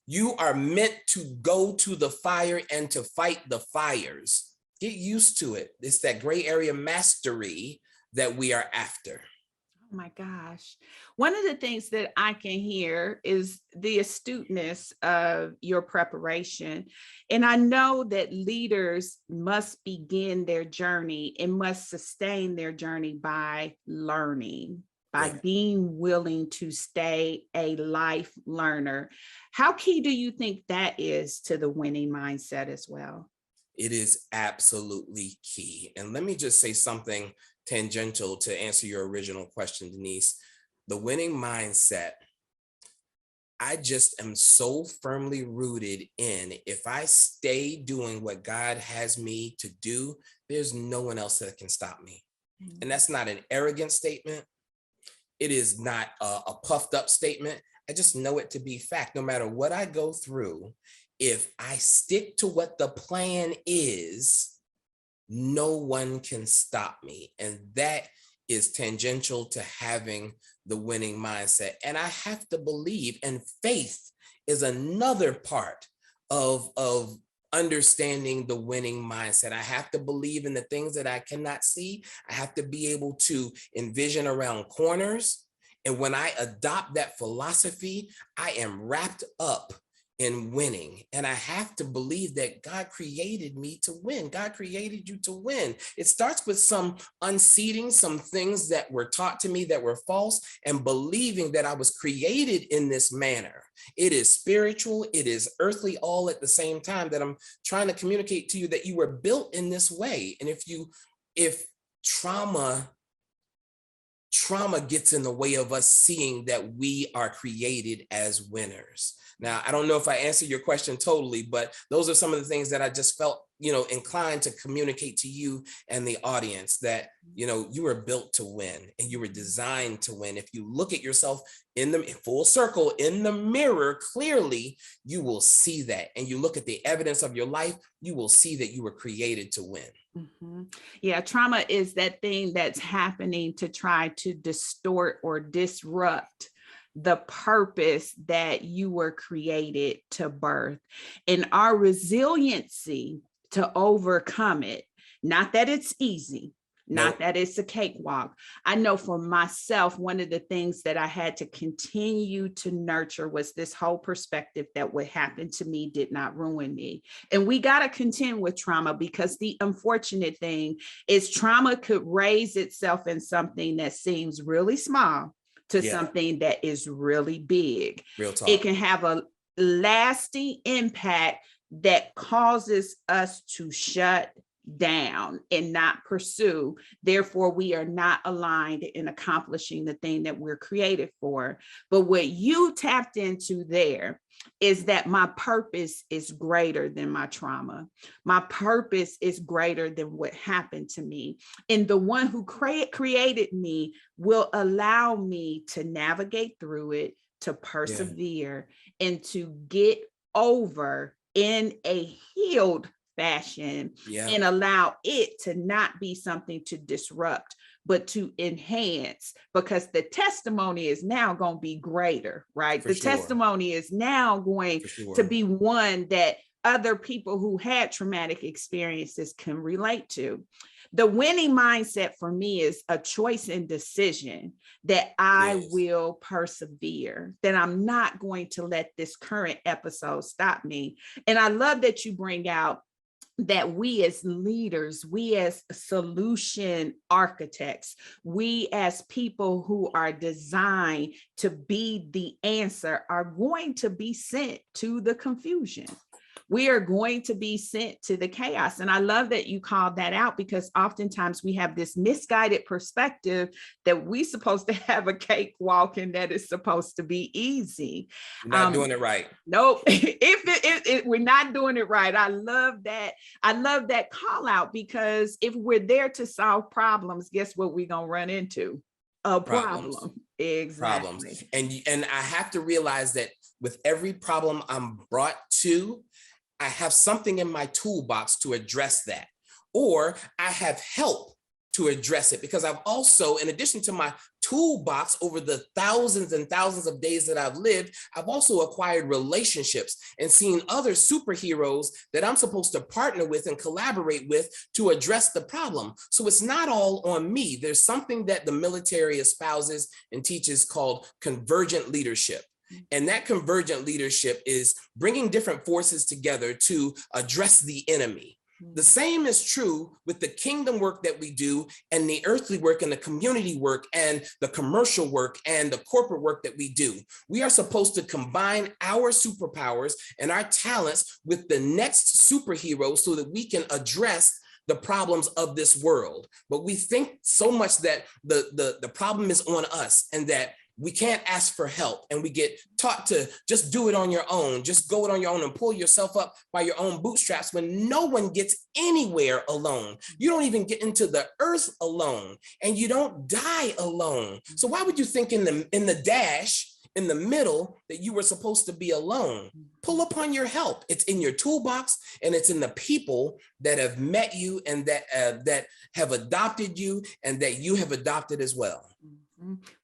You are meant to go to the fire and to fight the fires. Get used to it. It's that gray area mastery that we are after. Oh my gosh. One of the things that I can hear is the astuteness of your preparation. And I know that leaders must begin their journey and must sustain their journey by learning, by being willing to stay a life learner. How key do you think that is to the winning mindset as well? It is absolutely key. And let me just say something tangential to answer your original question, Denise. The winning mindset, I just am so firmly rooted in, if I stay doing what God has me to do, there's no one else that can stop me. And that's not an arrogant statement. It is not a puffed up statement. I just know it to be fact. No matter what I go through, if I stick to what the plan is, no one can stop me. And that is tangential to having the winning mindset. And I have to believe, and faith is another part of understanding the winning mindset. I have to believe in the things that I cannot see. I have to be able to envision around corners. And when I adopt that philosophy, I am wrapped up in winning. And I have to believe that God created me to win. God created you to win. It starts with some unseating, some things that were taught to me that were false, and believing that I was created in this manner. It is spiritual, it is earthly, all at the same time, that I'm trying to communicate to you that you were built in this way. And if trauma gets in the way of us seeing that we are created as winners. Now, I don't know if I answered your question totally, but those are some of the things that I just felt, inclined to communicate to you and the audience, that, you were built to win and you were designed to win. If you look at yourself in the full circle in the mirror, clearly, you will see that. And you look at the evidence of your life, you will see that you were created to win. Mm-hmm. Yeah, trauma is that thing that's happening to try to distort or disrupt the purpose that you were created to birth. And our resiliency to overcome it Not that it's easy, not Nope. that it's a cakewalk. I know for myself, one of the things that I had to continue to nurture was this whole perspective that what happened to me did not ruin me. And we got to contend with trauma, because the unfortunate thing is trauma could raise itself in something that seems really small to Yeah. something that is really big. Real It talk. can have a lasting impact that causes us to shut down and not pursue. Therefore, we are not aligned in accomplishing the thing that we're created for. But what you tapped into there is that my purpose is greater than my trauma. My purpose is greater than what happened to me. And the one who created me will allow me to navigate through it, to persevere, and to get over in a healed fashion, and allow it to not be something to disrupt, but to enhance, because the testimony is now going to be greater, right? The testimony is now going to be one that other people who had traumatic experiences can relate to. The winning mindset for me is a choice and decision that I will persevere, that I'm not going to let this current episode stop me. And I love that you bring out that we as leaders, we as solution architects, we as people who are designed to be the answer are going to be sent to the confusion. We are going to be sent to the chaos. And I love that you called that out, because oftentimes we have this misguided perspective that we're supposed to have a cakewalk and that it's supposed to be easy. You're not doing it right. Nope. If we're not doing it right. I love that. I love that call out, because if we're there to solve problems, guess what we're going to run into? A problem. Exactly. Problems. And I have to realize that with every problem I'm brought to, I have something in my toolbox to address that, or I have help to address it, because I've also, in addition to my toolbox over the thousands and thousands of days that I've lived, I've also acquired relationships and seen other superheroes that I'm supposed to partner with and collaborate with to address the problem. So it's not all on me. There's something that the military espouses and teaches called convergent leadership. And that convergent leadership is bringing different forces together to address the enemy. The same is true with the kingdom work that we do, and the earthly work and the community work and the commercial work and the corporate work that we do. We are supposed to combine our superpowers and our talents with the next superhero so that we can address the problems of this world. But we think so much that the problem is on us, and that we can't ask for help, and we get taught to just do it on your own, just go it on your own and pull yourself up by your own bootstraps, when no one gets anywhere alone. You don't even get into the earth alone, and you don't die alone. So why would you think in the dash, in the middle, that you were supposed to be alone? Pull upon your help. It's in your toolbox, and it's in the people that have met you and that have adopted you and that you have adopted as well.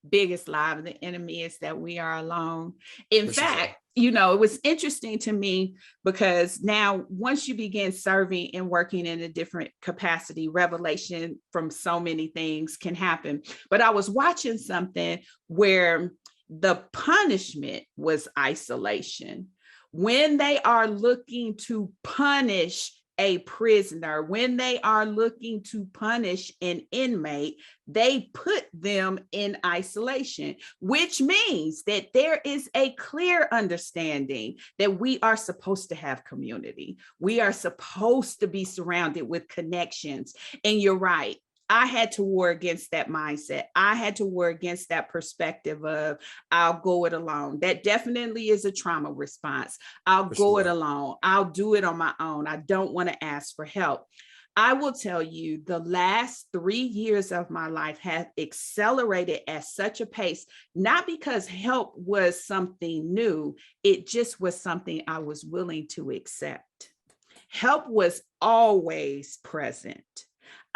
Biggest lie of the enemy is that we are alone. In fact, it was interesting to me, because now once you begin serving and working in a different capacity, revelation from so many things can happen. But I was watching something where the punishment was isolation. When they are looking to punish a prisoner, when they are looking to punish an inmate, they put them in isolation, which means that there is a clear understanding that we are supposed to have community. We are supposed to be surrounded with connections. And you're right. I had to war against that mindset. I had to war against that perspective of I'll go it alone. That definitely is a trauma response. I'll go it alone. I'll do it on my own. I don't want to ask for help. I will tell you, the last 3 years of my life have accelerated at such a pace, not because help was something new. It just was something I was willing to accept. Help was always present.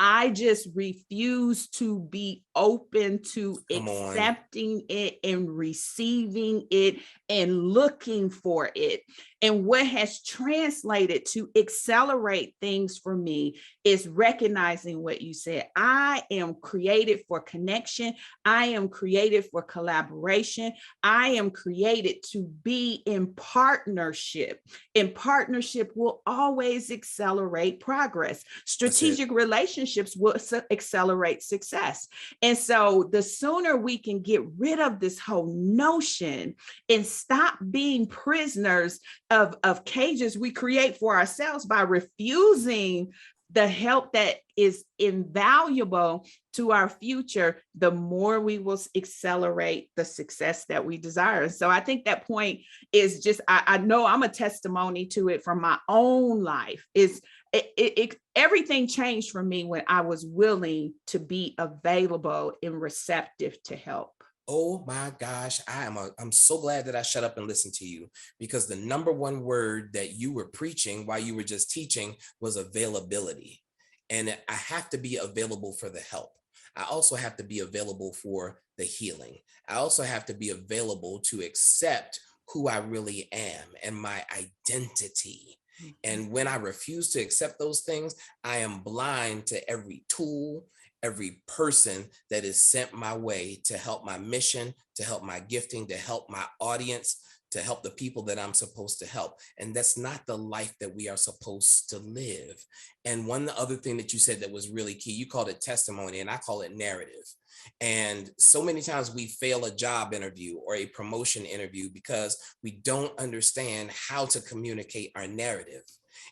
I just refuse to be open to Come on. accepting it and receiving it and looking for it. And what has translated to accelerate things for me is recognizing what you said. I am created for connection. I am created for collaboration. I am created to be in partnership. And partnership will always accelerate progress. Strategic relationships will accelerate success. And so the sooner we can get rid of this whole notion and stop being prisoners of cages we create for ourselves by refusing the help that is invaluable to our future, the more we will accelerate the success that we desire. So I think that point is just, I know I'm a testimony to it from my own life. Everything changed for me when I was willing to be available and receptive to help. Oh my gosh, I'm so glad that I shut up and listened to you, because the number one word that you were preaching while you were just teaching was availability. And I have to be available for the help. I also have to be available for the healing. I also have to be available to accept who I really am and my identity. And when I refuse to accept those things, I am blind to every tool, every person that is sent my way to help my mission, to help my gifting, to help my audience, to help the people that I'm supposed to help. And that's not the life that we are supposed to live. And one other thing that you said that was really key, you called it testimony, and I call it narrative. And so many times we fail a job interview or a promotion interview because we don't understand how to communicate our narrative.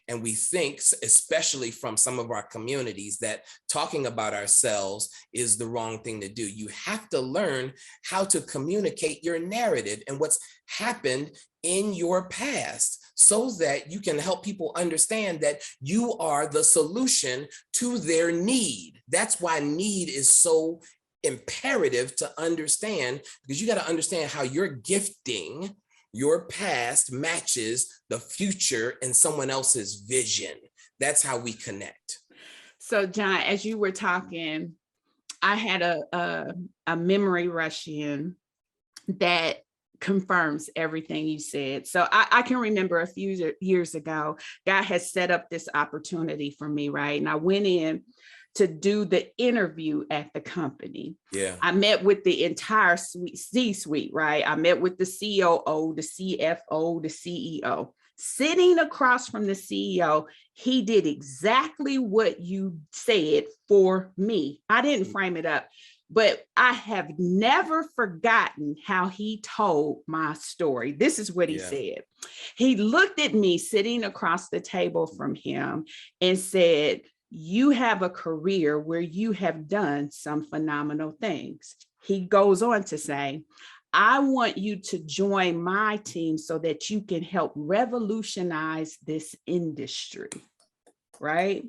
And we think, especially from some of our communities, that talking about ourselves is the wrong thing to do. You have to learn how to communicate your narrative and what's happened in your past, so that you can help people understand that you are the solution to their need. That's why need is so imperative to understand, because you got to understand how your gifting, your past matches the future in someone else's vision. That's how we connect. So, John, as you were talking, I had a memory rush in that confirms everything you said. So I can remember a few years ago, God has set up this opportunity for me, right? And I went in to do the interview at the company. Yeah. I met with the entire C-suite, right? I met with the COO, the CFO, the CEO. Sitting across from the CEO, he did exactly what you said for me. I didn't frame it up, but I have never forgotten how he told my story. This is what he said. He looked at me sitting across the table from him and said, "You have a career where you have done some phenomenal things." He goes on to say, "I want you to join my team so that you can help revolutionize this industry." Right?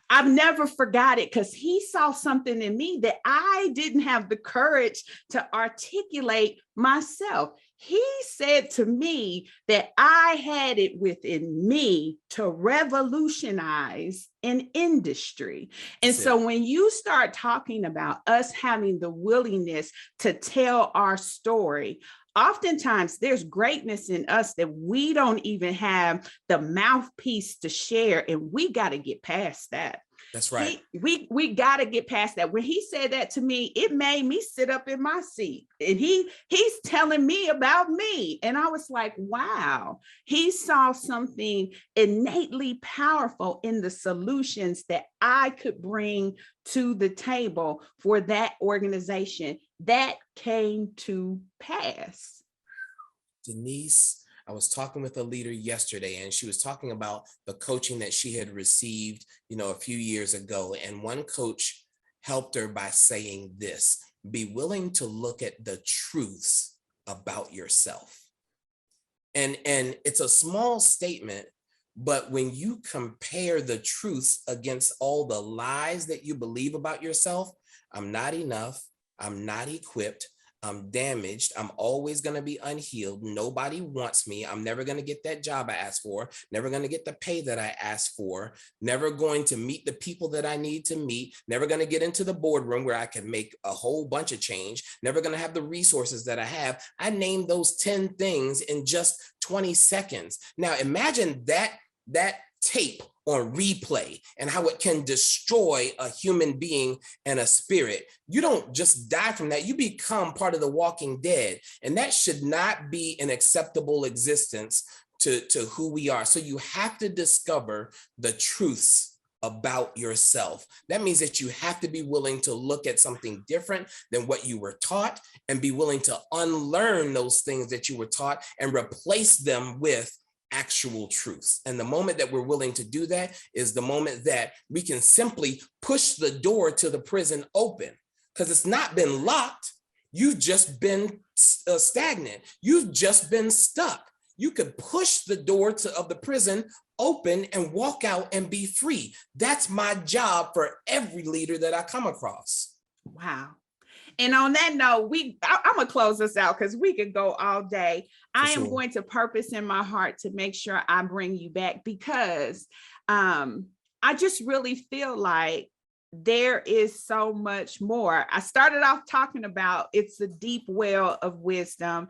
I've never forgot it, because he saw something in me that I didn't have the courage to articulate myself. He said to me that I had it within me to revolutionize an industry. And so when you start talking about us having the willingness to tell our story, oftentimes there's greatness in us that we don't even have the mouthpiece to share, and we got to get past that. That's right. We got to get past that. When he said that to me, it made me sit up in my seat, and he's telling me about me. And I was like, wow, he saw something innately powerful in the solutions that I could bring to the table for that organization. That came to pass. Denise, I was talking with a leader yesterday, and she was talking about the coaching that she had received, a few years ago. And one coach helped her by saying this: be willing to look at the truths about yourself. And it's a small statement, but when you compare the truths against all the lies that you believe about yourself, I'm not enough, I'm not equipped, I'm damaged. I'm always going to be unhealed. Nobody wants me. I'm never going to get that job I asked for, never going to get the pay that I asked for, never going to meet the people that I need to meet, never going to get into the boardroom where I can make a whole bunch of change, never going to have the resources that I have. I named those 10 things in just 20 seconds. Now imagine that tape on replay and how it can destroy a human being and a spirit. You don't just die from that, you become part of the walking dead. And that should not be an acceptable existence to who we are. So you have to discover the truths about yourself. That means that you have to be willing to look at something different than what you were taught and be willing to unlearn those things that you were taught and replace them with actual truths. And the moment that we're willing to do that is the moment that we can simply push the door to the prison open, because it's not been locked. You've just been stagnant. You've just been stuck. You could push the door of the prison open and walk out and be free. That's my job for every leader that I come across. Wow. And on that note, I'm going to close this out because we could go all day. I am going to purpose in my heart to make sure I bring you back, because I just really feel like there is so much more. I started off talking about it's a deep well of wisdom.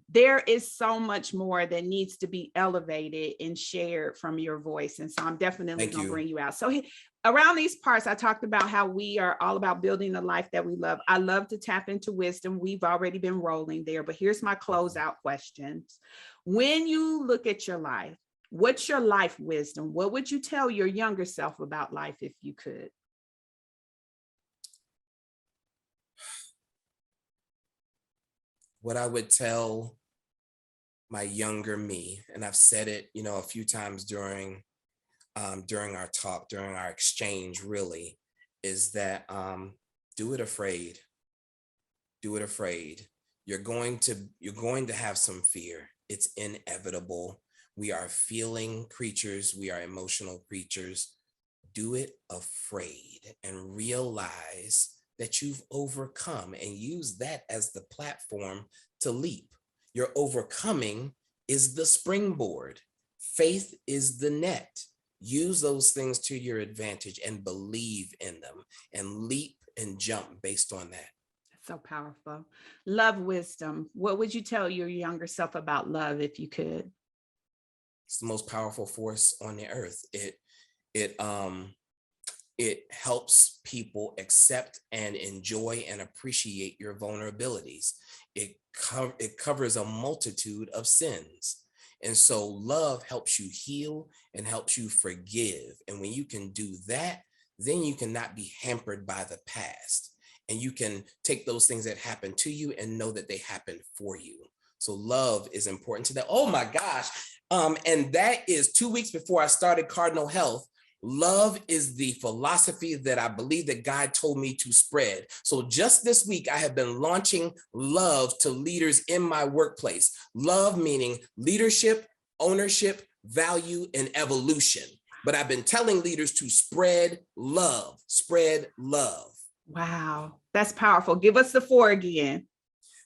There is so much more that needs to be elevated and shared from your voice. And so I'm definitely going to bring you out. So around these parts, I talked about how we are all about building the life that we love. I love to tap into wisdom. We've already been rolling there, but here's my closeout questions. When you look at your life, what's your life wisdom? What would you tell your younger self about life if you could? What I would tell my younger me, and I've said it, a few times during our talk, during our exchange, really, is that do it afraid. Do it afraid. You're going to have some fear. It's inevitable. We are feeling creatures. We are emotional creatures. Do it afraid and realize that you've overcome, and use that as the platform to leap. Your overcoming is the springboard. Faith is the net. Use those things to your advantage and believe in them and leap and jump based on that. So powerful. Love wisdom. What would you tell your younger self about love if you could? It's the most powerful force on the earth. It helps people accept and enjoy and appreciate your vulnerabilities. It covers a multitude of sins. And so love helps you heal and helps you forgive. And when you can do that, then you cannot be hampered by the past. And you can take those things that happen to you and know that they happened for you. So love is important to that. Oh my gosh. And that is 2 weeks before I started Cardinal Health. Love is the philosophy that I believe that God told me to spread. So just this week, I have been launching love to leaders in my workplace. Love meaning leadership, ownership, value, and evolution. But I've been telling leaders to spread love, spread love. Wow, that's powerful. Give us the 4 again.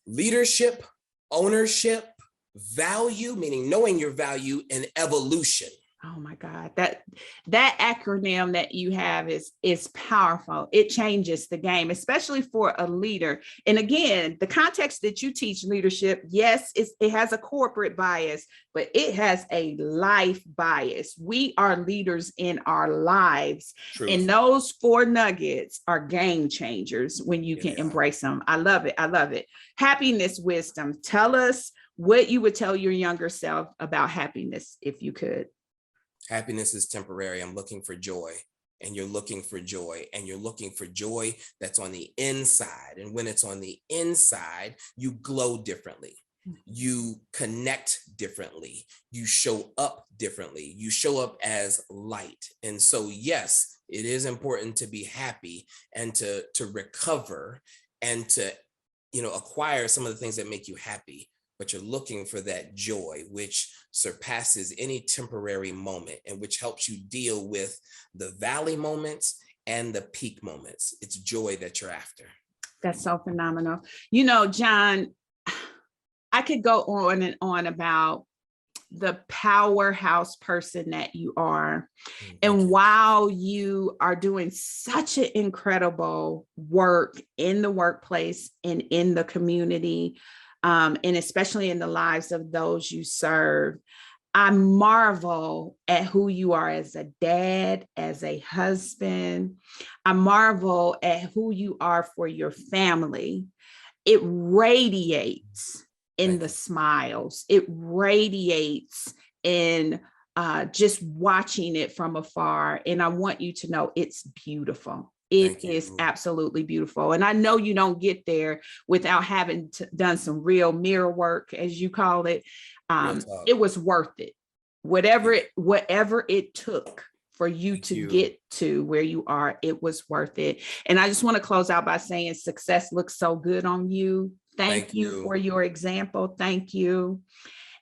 Leadership, ownership, value, meaning knowing your value, and evolution. Oh my God, that acronym that you have is powerful. It changes the game, especially for a leader. And again, the context that you teach leadership, yes, it has a corporate bias, but it has a life bias. We are leaders in our lives. Truth. And those 4 nuggets are game changers when you can embrace them. I love it. I love it. Happiness wisdom. Tell us what you would tell your younger self about happiness if you could. Happiness is temporary. I'm looking for joy, and you're looking for joy, and you're looking for joy that's on the inside. And when it's on the inside, you glow differently. You connect differently. You show up differently. You show up as light. And so, yes, it is important to be happy and to recover and to, acquire some of the things that make you happy. But you're looking for that joy, which surpasses any temporary moment and which helps you deal with the valley moments and the peak moments. It's joy that you're after. That's so phenomenal. John, I could go on and on about the powerhouse person that you are. And while you are doing such an incredible work in the workplace and in the community, and especially in the lives of those you serve, I marvel at who you are as a dad, as a husband. I marvel at who you are for your family. It radiates in the smiles. It radiates in just watching it from afar. And I want you to know it's beautiful. It is absolutely beautiful. And I know you don't get there without having done some real mirror work, as you call it. It was worth it. Whatever it took for you to get to where you are, it was worth it. And I just want to close out by saying success looks so good on you. Thank you for your example. Thank you.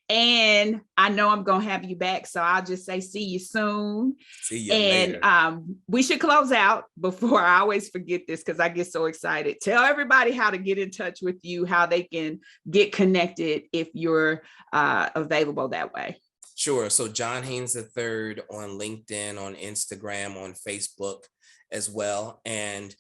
And I know I'm going to have you back. So I'll just say, see you soon. See you later. We should close out before I always forget this because I get so excited. Tell everybody how to get in touch with you, how they can get connected if you're available that way. Sure. So John Haynes III on LinkedIn, on Instagram, on Facebook as well. And,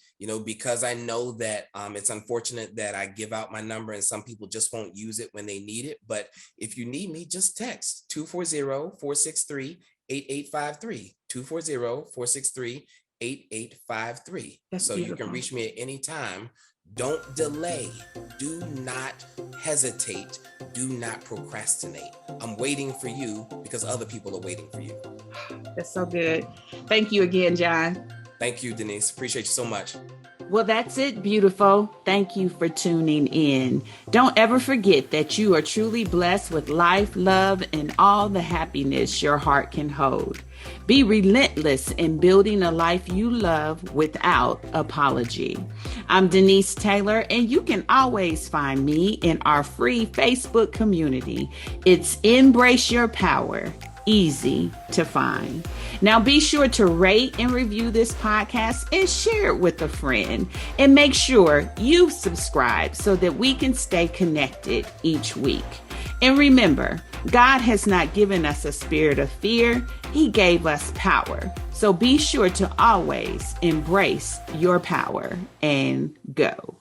because I know that it's unfortunate that I give out my number and some people just won't use it when they need it. But if you need me, just text 240-463-8853, 240-463-8853. So beautiful. You can reach me at any time. Don't delay. Do not hesitate. Do not procrastinate. I'm waiting for you because other people are waiting for you. That's so good. Thank you again, John. Thank you, Denise. Appreciate you so much. Well, that's it, beautiful. Thank you for tuning in. Don't ever forget that you are truly blessed with life, love, and all the happiness your heart can hold. Be relentless in building a life you love without apology. I'm Denise Taylor, and you can always find me in our free Facebook community. It's Embrace Your Power. Easy to find. Now be sure to rate and review this podcast and share it with a friend. And make sure you subscribe so that we can stay connected each week. And remember, God has not given us a spirit of fear. He gave us power. So be sure to always embrace your power and go.